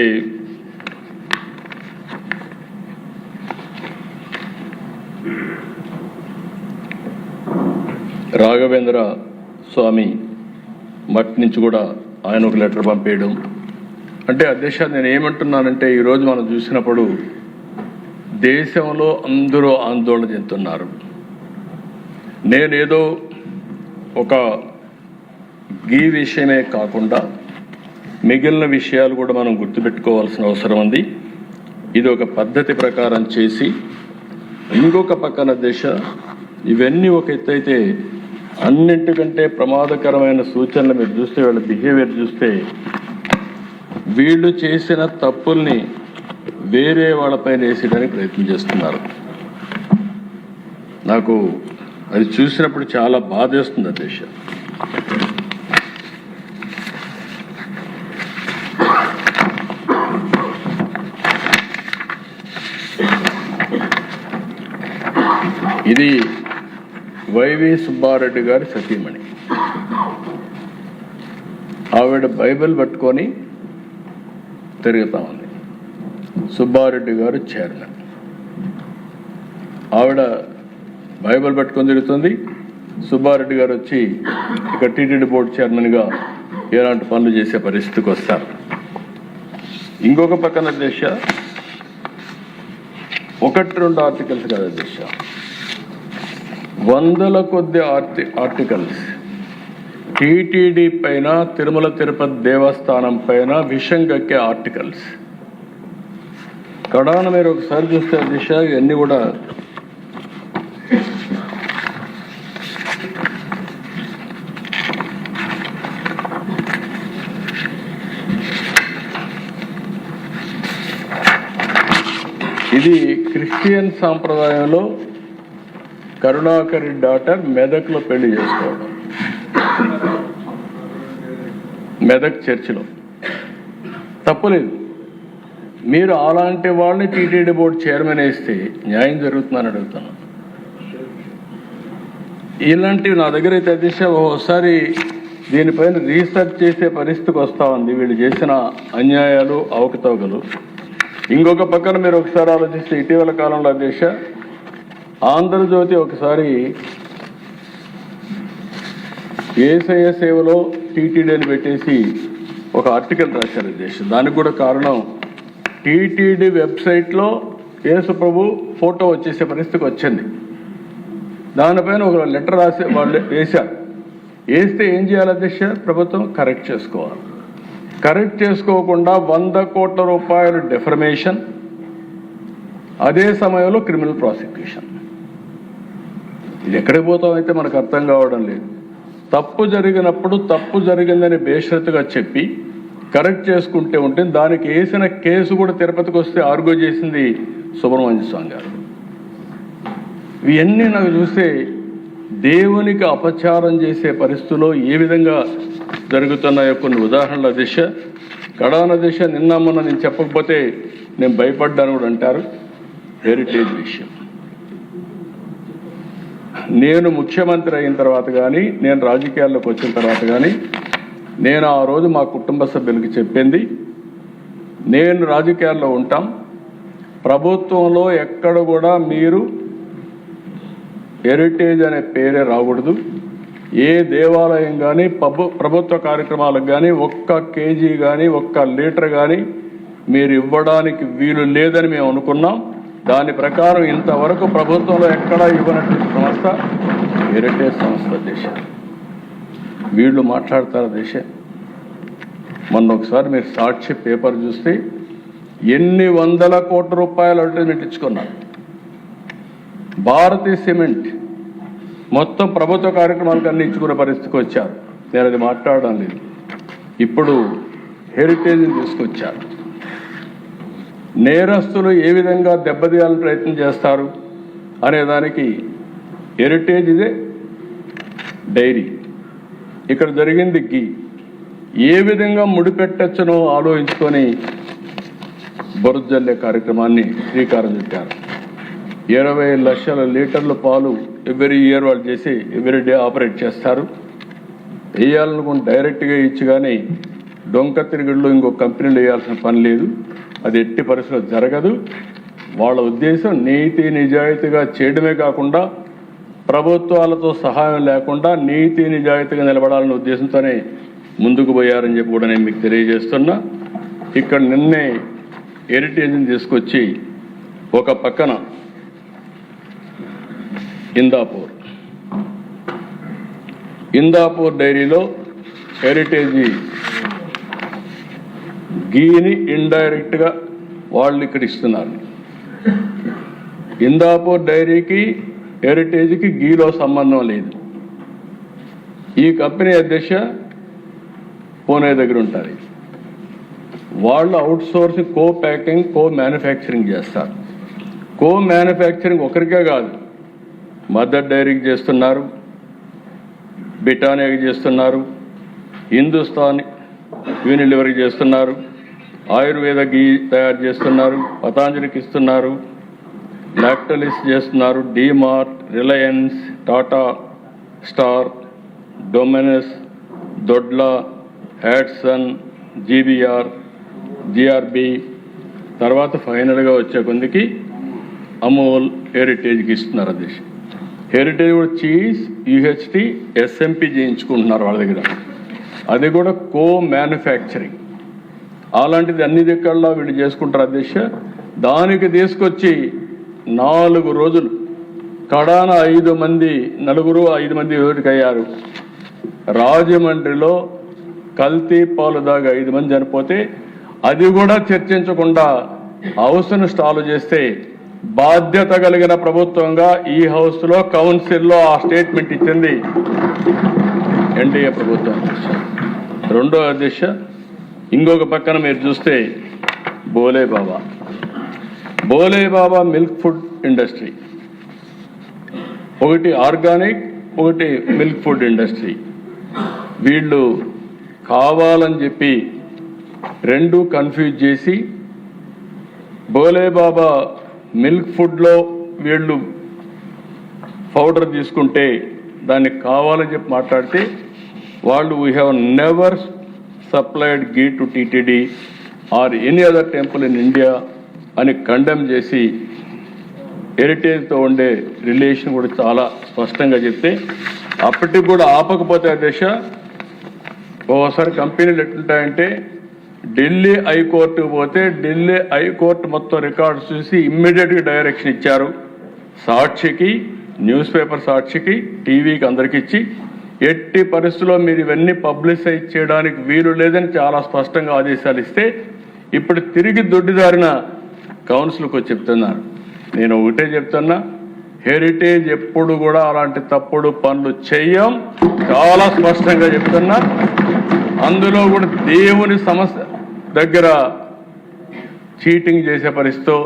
రాఘవేంద్ర స్వామి మఠ్ నుంచి కూడా ఆయన ఒక లెటర్ పంపేయడం. అంటే అధ్యక్ష, నేను ఏమంటున్నానంటే ఈరోజు మనం చూసినప్పుడు దేశంలో అందరూ ఆందోళన చెందుతున్నారు. నేనేదో ఒక ఈ విషయమే కాకుండా మిగిలిన విషయాలు కూడా మనం గుర్తుపెట్టుకోవాల్సిన అవసరం ఉంది. ఇది ఒక పద్ధతి ప్రకారం చేసి ఇంకొక పక్కన దిశ ఇవన్నీ ఒక ఎత్తైతే అన్నింటికంటే ప్రమాదకరమైన సూచనలు మీరు చూస్తే, వాళ్ళ బిహేవియర్ చూస్తే వీళ్ళు చేసిన తప్పుల్ని వేరే వాళ్ళపైన వేసేయడానికి ప్రయత్నం చేస్తున్నారు. నాకు అది చూసినప్పుడు చాలా బాధేస్తుంది అధ్యక్ష. ఇది వైవి సుబ్బారెడ్డి గారి సతీమణి. ఆవిడ బైబిల్ పట్టుకొని తిరుగుతా ఉంది. సుబ్బారెడ్డి గారు చైర్మన్. ఆవిడ బైబిల్ పట్టుకొని తిరుగుతుంది. సుబ్బారెడ్డి గారు వచ్చి ఇక్కడ టీటీడీ బోర్డు చైర్మన్గా ఎలాంటి పనులు చేసే పరిస్థితికి వస్తారు. ఇంకొక పక్కన దేశ 1-2 ఆర్టికల్స్ కాదు దేశ, వందల కొద్ది ఆర్టికల్స్ టీటీడీ పైన, తిరుమల తిరుపతి దేవస్థానం పైన విషం కక్కే ఆర్టికల్స్. కడాన మీరు ఒకసారి చూస్తే దిశ ఇవన్నీ కూడా ఇది క్రిస్టియన్ సాంప్రదాయంలో కరుణాకర్ డాటర్ మెదక్లో పెళ్లి చేసుకోవడం, మెదక్ చర్చిలో తప్పులేదు. మీరు అలాంటి వాళ్ళని టీటీడీ బోర్డు చైర్మన్ వేస్తే న్యాయం జరుగుతుందని అడుగుతాను. ఇలాంటివి నా దగ్గర అయితే దిశ ఒకసారి దీనిపైన రీసెర్చ్ చేసే పరిస్థితికి వస్తూ ఉంది, వీళ్ళు చేసిన అన్యాయాలు, అవకతవకలు. ఇంకొక పక్కన మీరు ఒకసారి ఆలోచిస్తే ఇటీవల కాలంలో దిశ ఆంధ్రజ్యోతి ఒకసారి ఏసయ్య సేవలో టీటీడీని పెట్టేసి ఒక ఆర్టికల్ రాశారు దేశం. దానికి కూడా కారణం టీటీడీ వెబ్సైట్లో యేసు ప్రభు ఫోటో వచ్చేసే పరిస్థితికి వచ్చింది. దానిపైన ఒక లెటర్ రాసి వాళ్ళు వేశారు. వేస్తే ఏం చేయాలి అధ్యక్ష? ప్రభుత్వం కరెక్ట్ చేసుకోవాలి. కరెక్ట్ చేసుకోకుండా 100 కోట్ల రూపాయలు డెఫర్మేషన్, అదే సమయంలో క్రిమినల్ ప్రాసిక్యూషన్. ఇది ఎక్కడికి పోతామైతే మనకు అర్థం కావడం లేదు. తప్పు జరిగినప్పుడు తప్పు జరిగిందని బేషరతుగా చెప్పి కరెక్ట్ చేసుకుంటే ఉంటే దానికి వేసిన కేసు కూడా తిరుపతికి వస్తే ఆర్గ్యూ చేసింది సుబ్రహ్మణ్య స్వామి గారు. ఇవన్నీ నాకు చూస్తే దేవునికి అపచారం చేసే పరిస్థితుల్లో ఏ విధంగా జరుగుతున్నాయో కొన్ని ఉదాహరణల దిశ. కడాన దిశ నిన్న మొన్న నేను చెప్పకపోతే నేను భయపడ్డాను కూడా అంటారు. హెరిటేజ్ విషయం నేను ముఖ్యమంత్రి అయిన తర్వాత కానీ, నేను రాజకీయాల్లోకి వచ్చిన తర్వాత కానీ, నేను ఆ రోజు మా కుటుంబ సభ్యులకి చెప్పింది, నేను రాజకీయాల్లో ఉంటాం, ప్రభుత్వంలో ఎక్కడ కూడా మీరు హెరిటేజ్ అనే పేరే రాకూడదు. ఏ దేవాలయం కానీ ప్రభుత్వ కార్యక్రమాలకు కానీ 1 కేజీ కానీ 1 లీటర్ కానీ మీరు ఇవ్వడానికి వీలు లేదని మేము అనుకున్నాం. దాని ప్రకారం ఇంతవరకు ప్రభుత్వంలో ఎక్కడా ఇవ్వనటువంటి సంస్థ హెరిటేజ్ సంస్థ దేశ. వీళ్ళు మాట్లాడతారు దేశ. మొన్న ఒకసారి మీరు సాక్షి పేపర్ చూస్తే ఎన్ని వందల కోట్ల రూపాయలు అడ్వర్టైజ్మెంట్ ఇచ్చుకున్నారు. భారతీయ సిమెంట్ మొత్తం ప్రభుత్వ కార్యక్రమాలకు అన్ని ఇచ్చుకునే పరిస్థితికి వచ్చారు. నేను అది మాట్లాడడం లేదు. ఇప్పుడు హెరిటేజ్ని తీసుకొచ్చారు. నేరస్తులు ఏ విధంగా దెబ్బతీయాలని ప్రయత్నం చేస్తారు అనేదానికి హెరిటేజ్ ఇదే డైరీ, ఇక్కడ జరిగింది గీ. ఏ విధంగా ముడిపెట్టచ్చునో ఆలోచించుకొని బొరుజల్లే కార్యక్రమాన్ని శ్రీకారం చుట్టారు. 20 లక్షల లీటర్ల పాలు ఎవ్రీ ఇయర్ వాళ్ళు చేసి ఎవ్రీ డే ఆపరేట్ చేస్తారు. వేయాలనుకుని డైరెక్ట్గా ఇచ్చి కానీ డొంక తిరుగుళ్ళు ఇంకొక కంపెనీలు వేయాల్సిన పని లేదు. అది ఎట్టి పరిస్థితుల్లో జరగదు. వాళ్ళ ఉద్దేశం నీతి నిజాయితీగా చేయడమే కాకుండా ప్రభుత్వాలతో సహాయం లేకుండా నీతి నిజాయితీగా నిలబడాలనే ఉద్దేశంతోనే ముందుకు పోయారని చెప్పి కూడా నేను మీకు తెలియజేస్తున్నా. ఇక్కడ నిన్నే హెరిటేజ్ని తీసుకొచ్చి ఒక పక్కన ఇందాపూర్ డైరీలో హెరిటేజ్ గీని ఇండైరెక్ట్గా వాళ్ళు ఇక్కడ ఇస్తున్నారు. ఇందాపూర్ డైరీకి హెరిటేజ్కి గీలో సంబంధం లేదు. ఈ కంపెనీ అధ్యక్ష పూణే దగ్గర ఉంటారు. వాళ్ళు అవుట్ సోర్సింగ్, కో ప్యాకింగ్, కో మ్యానుఫ్యాక్చరింగ్ చేస్తారు. కో మ్యానుఫ్యాక్చరింగ్ ఒకరికే కాదు, మదర్ డైరీకి చేస్తున్నారు, బిటానియాకి చేస్తున్నారు, హిందుస్థాన్ యూనిలివర్కి చేస్తున్నారు, ఆయుర్వేద గీ తయారు చేస్తున్నారు, పతాంజలికి ఇస్తున్నారు, లాక్టలిస్ చేస్తున్నారు, DMart, Reliance, Tata star, Domino's, Dodla, Hatsun, GBR, GRB, తర్వాత ఫైనల్గా వచ్చే కొందికి అమూల్ హెరిటేజ్కి ఇస్తున్నారు. అది హెరిటేజ్ కూడా చీజ్, యూహెచ్టీ, ఎస్ఎంపి చేయించుకుంటున్నారు వాళ్ళ దగ్గర. అది కూడా కో మ్యానుఫ్యాక్చరింగ్. అలాంటిది అన్ని దిక్కల్లో వీళ్ళు చేసుకుంటారు అధ్యక్ష. దానికి తీసుకొచ్చి 4 రోజులు కడాన 5 మంది, 5 మంది అయ్యారు. రాజమండ్రిలో కల్తీ పాలు దాగా 5 మంది చనిపోతే అది కూడా చర్చించకుండా హౌస్ను స్టాల్ చేస్తే బాధ్యత కలిగిన ప్రభుత్వంగా ఈ హౌస్లో కౌన్సిల్లో ఆ స్టేట్మెంట్ ఇచ్చింది ఎన్డీఏ ప్రభుత్వం. రెండో అధ్యక్ష, ఇంకొక పక్కన మీరు చూస్తే బోలే బాబా మిల్క్ ఫుడ్ ఇండస్ట్రీ, ఒకటి ఆర్గానిక్, ఒకటి మిల్క్ ఫుడ్ ఇండస్ట్రీ. వీళ్ళు కావాలని చెప్పి 2 కన్ఫ్యూజ్ చేసి బోలే బాబా మిల్క్ ఫుడ్లో వీళ్ళు పౌడర్ తీసుకుంటే దాన్ని కావాలని చెప్పి మాట్లాడితే వాళ్ళు we have never supplied ghee to TTD or any other temple in India అని కండెమ్ చేసి హెరిటేజ్తో ఉండే రిలేషన్ కూడా చాలా స్పష్టంగా చెప్తే అప్పటికి కూడా ఆపకపోతే దశ ఓసారి కంపెనీలు ఎట్లుంటాయంటే ఢిల్లీ హైకోర్టుకు పోతే ఢిల్లీ హైకోర్టు మొత్తం రికార్డ్స్ చూసి ఇమ్మీడియట్గా డైరెక్షన్ ఇచ్చారు. సాక్షికి, న్యూస్ పేపర్ సాక్షికి, టీవీకి అందరికి ఇచ్చి ఎట్టి పరిస్థితుల్లో మీరు ఇవన్నీ పబ్లిసైజ్ చేయడానికి వీలు లేదని చాలా స్పష్టంగా ఆదేశాలు ఇస్తే ఇప్పుడు తిరిగి దొడ్డిదారిన కౌన్సిల్కి వచ్చి చెప్తున్నారు. నేను ఒకటే చెప్తున్నా, హెరిటేజ్ ఎప్పుడు కూడా అలాంటి తప్పుడు పనులు చెయ్యం, చాలా స్పష్టంగా చెప్తున్నా. అందులో కూడా దేవుని సమస్య దగ్గర చీటింగ్ చేసే పరిస్థితి,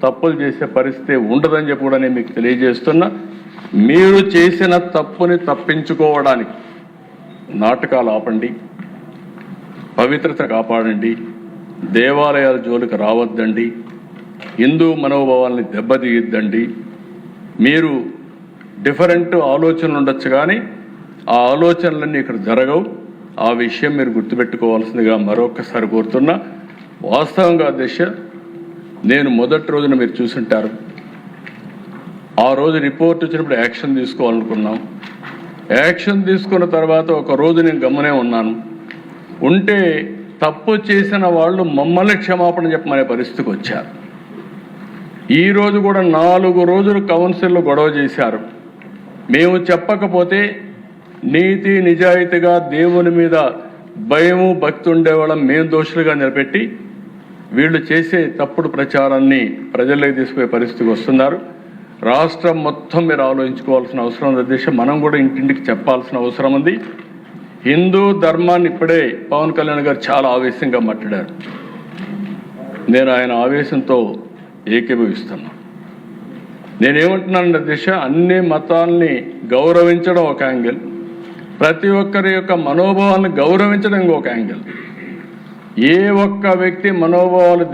తప్పులు చేసే పరిస్థితి ఉండదని చెప్పి కూడా నేను మీకు తెలియజేస్తున్నా. మీరు చేసిన తప్పుని తప్పించుకోవడానికి నాటకాలు ఆపండి, పవిత్రత కాపాడండి, దేవాలయాల జోలికి రావద్దండి, హిందూ మనోభావాల్ని దెబ్బతీయద్దండి. మీరు డిఫరెంట్ ఆలోచనలు ఉండొచ్చు కానీ ఆ ఆలోచనలన్నీ ఇక్కడ జరగవు. ఆ విషయం మీరు గుర్తుపెట్టుకోవాల్సిందిగా మరొకసారి కోరుతున్నా. వాస్తవంగా అధ్యక్ష, నేను మొదటి రోజున మీరు చూసుంటారు, ఆ రోజు రిపోర్ట్ వచ్చినప్పుడు యాక్షన్ తీసుకోవాలనుకున్నాం. యాక్షన్ తీసుకున్న తర్వాత ఒక రోజు నేను గమనే ఉన్నాను. ఉంటే తప్పు చేసిన వాళ్ళు మమ్మల్ని క్షమాపణ చెప్పమనే పరిస్థితికి వచ్చారు. ఈ రోజు కూడా 4 రోజులు కౌన్సిల్లో గొడవ చేశారు. మేము చెప్పకపోతే నీతి నిజాయితీగా దేవుని మీద భయము భక్తి ఉండేవాళ్ళం మేము దోషులుగా నిలబెట్టి వీళ్ళు చేసే తప్పుడు ప్రచారాన్ని ప్రజల్లోకి తీసుకుపోయే పరిస్థితికి వస్తున్నారు. రాష్ట్రం మొత్తం మీరు ఆలోచించుకోవాల్సిన అవసరం ఉంది అధ్యక్ష. మనం కూడా ఇంటింటికి చెప్పాల్సిన అవసరం ఉంది. హిందూ ధర్మాన్ని ఇప్పుడే పవన్ కళ్యాణ్ గారు చాలా ఆవేశంగా మాట్లాడారు. నేను ఆయన ఆవేశంతో ఏకీభవిస్తున్నా. నేనేమంటున్నాను అధ్యక్ష, అన్ని మతాల్ని గౌరవించడం ఒక యాంగిల్, ప్రతి ఒక్కరి యొక్క మనోభావాలను గౌరవించడం ఇంకొక యాంగిల్. ఏ ఒక్క వ్యక్తి మనోభావాలు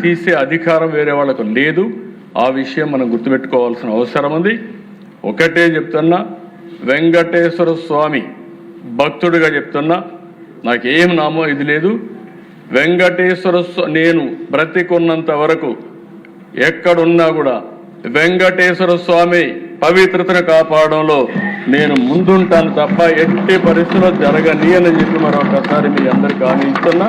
తీసే అధికారం వేరే వాళ్ళకు లేదు. ఆ విషయం మనం గుర్తుపెట్టుకోవాల్సిన అవసరం ఉంది. ఒకటే చెప్తున్నా, వెంకటేశ్వర స్వామి భక్తుడిగా చెప్తున్నా, నాకేం నామో ఇది లేదు. వెంకటేశ్వర నేను బ్రతికున్నంత వరకు ఎక్కడున్నా కూడా వెంకటేశ్వర స్వామి పవిత్రతను కాపాడంలో నేను ముందుంటాను తప్ప ఎట్టి పరిస్థితుల్లో జరగని అని చెప్పి మరొకసారి మీ అందరికీ హామీ ఇస్తున్నా.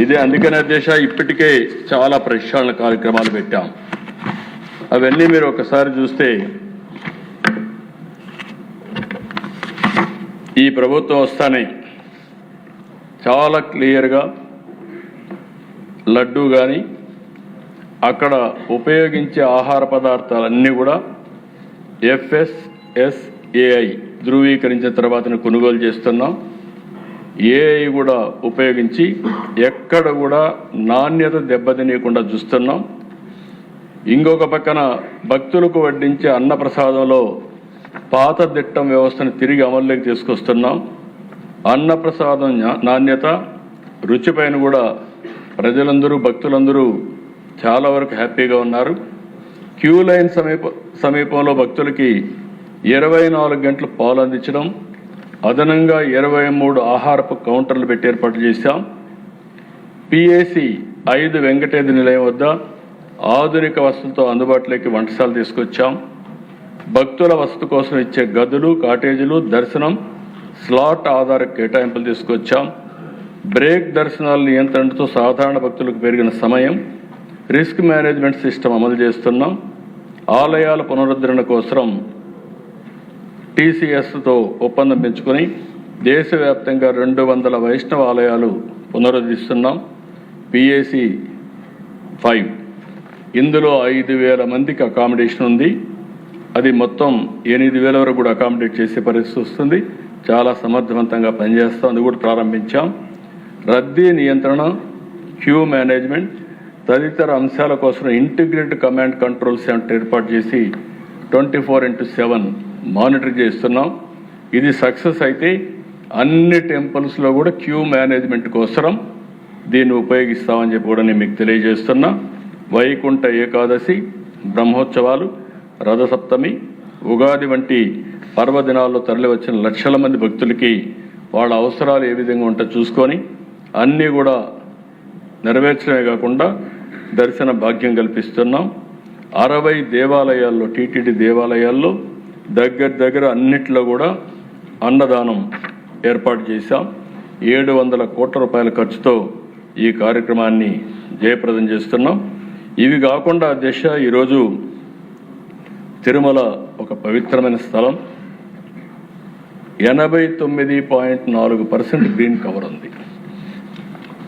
ఇదే అందుకనే దేశ ఇప్పటికే చాలా ప్రక్షాళన కార్యక్రమాలు పెట్టాం. అవన్నీ మీరు ఒకసారి చూస్తే ఈ ప్రభుత్వం వస్తానే చాలా క్లియర్గా లడ్డు కానీ అక్కడ ఉపయోగించే ఆహార పదార్థాలన్నీ కూడా FSSAI ధృవీకరించిన తర్వాత కొనుగోలు చేస్తున్నాం. AI కూడా ఉపయోగించి ఎక్కడ కూడా నాణ్యత దెబ్బతినీయకుండా చూస్తున్నాం. ఇంకొక పక్కన భక్తులకు వడ్డించే అన్నప్రసాదంలో పాత దిట్టం వ్యవస్థను తిరిగి అమల్లోకి తీసుకొస్తున్నాం. అన్నప్రసాదం నాణ్యత రుచిపైన కూడా ప్రజలందరూ భక్తులందరూ చాలా వరకు హ్యాపీగా ఉన్నారు. క్యూ లైన్ సమీపంలో భక్తులకి 24 గంటలు పాలు అందించడం, అదనంగా 23 ఆహారపు కౌంటర్లు పెట్టి ఏర్పాటు చేశాం. PAC 5 వెంకటేశ్వర నిలయం వద్ద ఆధునిక వసతులతో అందుబాటులోకి వంటశాల తీసుకొచ్చాం. భక్తుల వసతి కోసం ఇచ్చే గదులు, కాటేజీలు, దర్శనం స్లాట్ ఆధార కేటాయింపులు తీసుకొచ్చాం. బ్రేక్ దర్శనాల నియంత్రణతో సాధారణ భక్తులకు పెరిగిన సమయం, రిస్క్ మేనేజ్మెంట్ సిస్టమ్ అమలు చేస్తున్నాం. ఆలయాల పునరుద్ధరణ కోసం TCSతో ఒప్పందం పెంచుకొని దేశవ్యాప్తంగా 200 వైష్ణవ ఆలయాలు పునరుద్ధరిస్తున్నాం. PAC 5 ఇందులో 5,000 మందికి అకామిడేషన్ ఉంది. అది మొత్తం 8,000 వరకు కూడా అకామిడేట్ చేసే పరిస్థితి వస్తుంది. చాలా సమర్థవంతంగా పనిచేస్తాం. అది కూడా ప్రారంభించాం. రద్దీ నియంత్రణ, క్యూ మేనేజ్మెంట్ తదితర అంశాల కోసం ఇంటిగ్రేటెడ్ కమాండ్ కంట్రోల్ సెంటర్ ఏర్పాటు చేసి 24/7 మానిటర్ చేస్తున్నాం. ఇది సక్సెస్ అయితే అన్ని టెంపుల్స్లో కూడా క్యూ మేనేజ్మెంట్ కోసం దీన్ని ఉపయోగిస్తామని చెప్పి కూడా నేను మీకు తెలియజేస్తున్నా. వైకుంఠ ఏకాదశి, బ్రహ్మోత్సవాలు, రథసప్తమి, ఉగాది వంటి పర్వదినాల్లో తరలి వచ్చిన లక్షల మంది భక్తులకి వాళ్ళ అవసరాలు ఏ విధంగా ఉంటో చూసుకొని అన్నీ కూడా నెరవేర్చడమే కాకుండా దర్శన భాగ్యం కల్పిస్తున్నాం. 60 దేవాలయాల్లో, TTD దేవాలయాల్లో దగ్గర అన్నిట్లో కూడా అన్నదానం ఏర్పాటు చేశాం. 700 కోట్ల రూపాయల ఖర్చుతో ఈ కార్యక్రమాన్ని జయప్రదం చేస్తున్నాం. ఇవి కాకుండా దేశ ఈరోజు తిరుమల ఒక పవిత్రమైన స్థలం. 89.4% గ్రీన్ కవర్ ఉంది.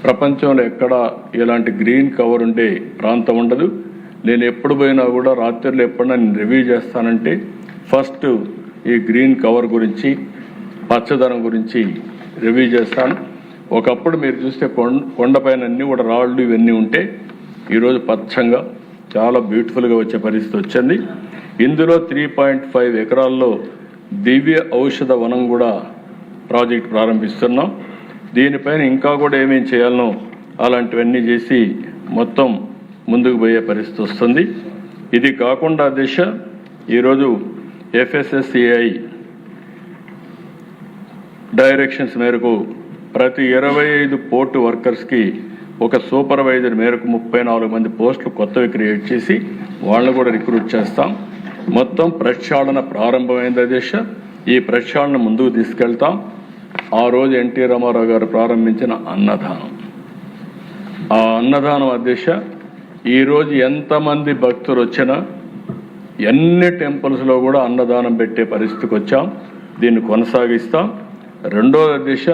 ప్రపంచంలో ఎక్కడ ఇలాంటి గ్రీన్ కవర్ ఉండే ప్రాంతం ఉండదు. నేను ఎప్పుడు పోయినా కూడా రాత్రిలో ఎప్పుడైనా నేను రివ్యూ చేస్తానంటే ఫస్ట్ ఈ గ్రీన్ కవర్ గురించి, పచ్చదనం గురించి రివ్యూ చేస్తాను. ఒకప్పుడు మీరు చూస్తే కొండపైన అన్నీ కూడా రాళ్ళు ఇవన్నీ ఉంటే ఈరోజు పచ్చంగా చాలా బ్యూటిఫుల్గా వచ్చే పరిస్థితి వచ్చింది. ఇందులో 3.5 ఎకరాల్లో దివ్య ఔషధ వనం కూడా ప్రాజెక్ట్ ప్రారంభిస్తున్నాం. దీనిపైన ఇంకా కూడా ఏమేం చేయాలనో అలాంటివన్నీ చేసి మొత్తం ముందుకు పోయే పరిస్థితి వస్తుంది. ఇది కాకుండా దిశ ఈరోజు FSSAI డైరెక్షన్స్ మేరకు ప్రతి 25 పోర్టు వర్కర్స్కి ఒక సూపర్వైజర్ మేరకు 34 మంది పోస్టులు కొత్తవి క్రియేట్ చేసి వాళ్ళని కూడా రిక్రూట్ చేస్తాం. మొత్తం ప్రక్షాళన ప్రారంభమైంది దిశ. ఈ ప్రక్షాళన ముందుకు తీసుకెళ్తాం. ఆ రోజు ఎన్టీ రామారావు గారు ప్రారంభించిన అన్నదానం, ఆ అన్నదానం అధ్యక్ష ఈరోజు ఎంతమంది భక్తులు వచ్చినా ఎన్ని టెంపుల్స్లో కూడా అన్నదానం పెట్టే పరిస్థితికి వచ్చాం. దీన్ని కొనసాగిస్తాం. రెండవ దిశ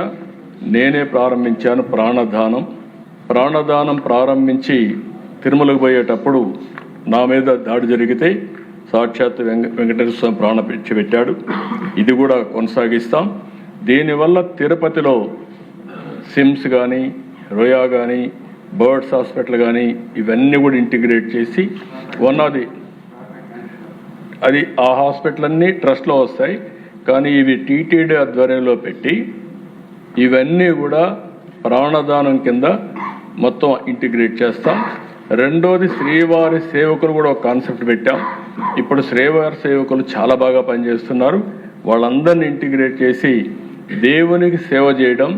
నేనే ప్రారంభించాను, ప్రాణదానం. ప్రాణదానం ప్రారంభించి తిరుమలకు పోయేటప్పుడు నా మీద దాడి జరిగితే సాక్షాత్ వెంకటేశ్వర స్వామి ప్రాణ పెట్టాడు. ఇది కూడా కొనసాగిస్తాం. దీనివల్ల తిరుపతిలో సిమ్స్ కానీ, రోయా కానీ, బర్డ్స్ హాస్పిటల్ కానీ ఇవన్నీ కూడా ఇంటిగ్రేట్ చేసి ఉన్నది. అది ఆ హాస్పిటల్ అన్నీ ట్రస్ట్లో వస్తాయి, కానీ ఇవి టీటీడీ ఆధ్వర్యంలో పెట్టి ఇవన్నీ కూడా ప్రాణదానం కింద మొత్తం ఇంటిగ్రేట్ చేస్తాం. రెండోది శ్రీవారి సేవకులు కూడా ఒక కాన్సెప్ట్ పెట్టాం. ఇప్పుడు శ్రీవారి సేవకులు చాలా బాగా పనిచేస్తున్నారు. వాళ్ళందరినీ ఇంటిగ్రేట్ చేసి దేవునికి సేవ చేయడం.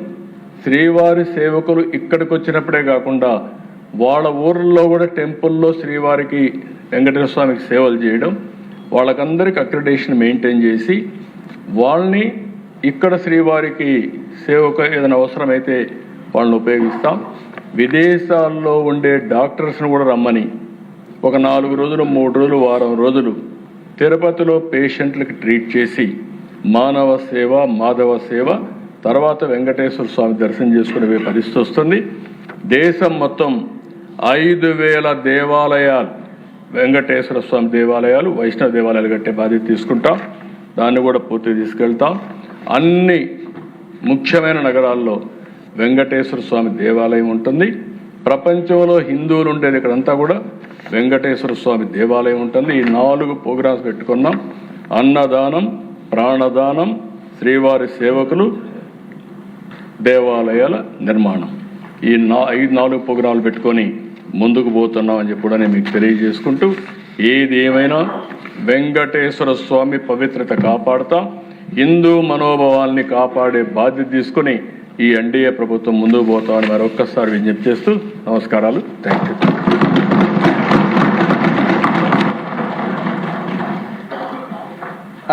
శ్రీవారి సేవకులు ఇక్కడికి వచ్చినప్పుడే కాకుండా వాళ్ళ ఊర్లో కూడా టెంపుల్లో శ్రీవారికి వెంకటేశ్వర స్వామికి సేవలు చేయడం. వాళ్ళకందరికి అక్రిడేషన్ మెయింటైన్ చేసి వాళ్ళని ఇక్కడ శ్రీవారికి సేవకు ఏదైనా అవసరమైతే వాళ్ళని ఉపయోగిస్తాం. విదేశాల్లో ఉండే డాక్టర్స్ని కూడా రమ్మని ఒక 4 రోజులు, 3 రోజులు, వారం రోజులు తిరుపతిలో పేషెంట్లకి ట్రీట్ చేసి మానవ సేవ, మాధవ సేవ, తర్వాత వెంకటేశ్వర స్వామి దర్శనం చేసుకునే పరిస్థితి వస్తుంది. దేశం మొత్తం 5,000 దేవాలయాలు, వెంకటేశ్వర స్వామి దేవాలయాలు, వైష్ణవ దేవాలయాలు కట్టే బాధ్యత తీసుకుంటాం. దాన్ని కూడా పూర్తి తీసుకెళ్తాం. అన్ని ముఖ్యమైన నగరాల్లో వెంకటేశ్వర స్వామి దేవాలయం ఉంటుంది. ప్రపంచంలో హిందువులు ఉండేది ఇక్కడంతా కూడా వెంకటేశ్వర స్వామి దేవాలయం ఉంటుంది. ఈ 4 ప్రోగ్రామ్స్ పెట్టుకున్నాం. అన్నదానం, ప్రాణదానం, శ్రీవారి సేవకులు, దేవాలయాల నిర్మాణం. ఈ 4 ప్రోగ్రాంలు పెట్టుకొని ముందుకు పోతున్నామని చెప్పి కూడా నేను మీకు తెలియజేసుకుంటూ, ఏది ఏమైనా వెంకటేశ్వర స్వామి పవిత్రత కాపాడుతాం. హిందూ మనోభావాల్ని కాపాడే బాధ్యత తీసుకుని ఈ ఎన్డీఏ ప్రభుత్వం ముందుకు పోతామని మరొక్కసారి విజ్ఞప్తి చేస్తూ నమస్కారాలు. Thank you.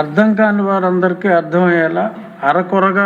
అర్థం కాని వారందరికీ అర్థమయ్యేలా అరకొరగా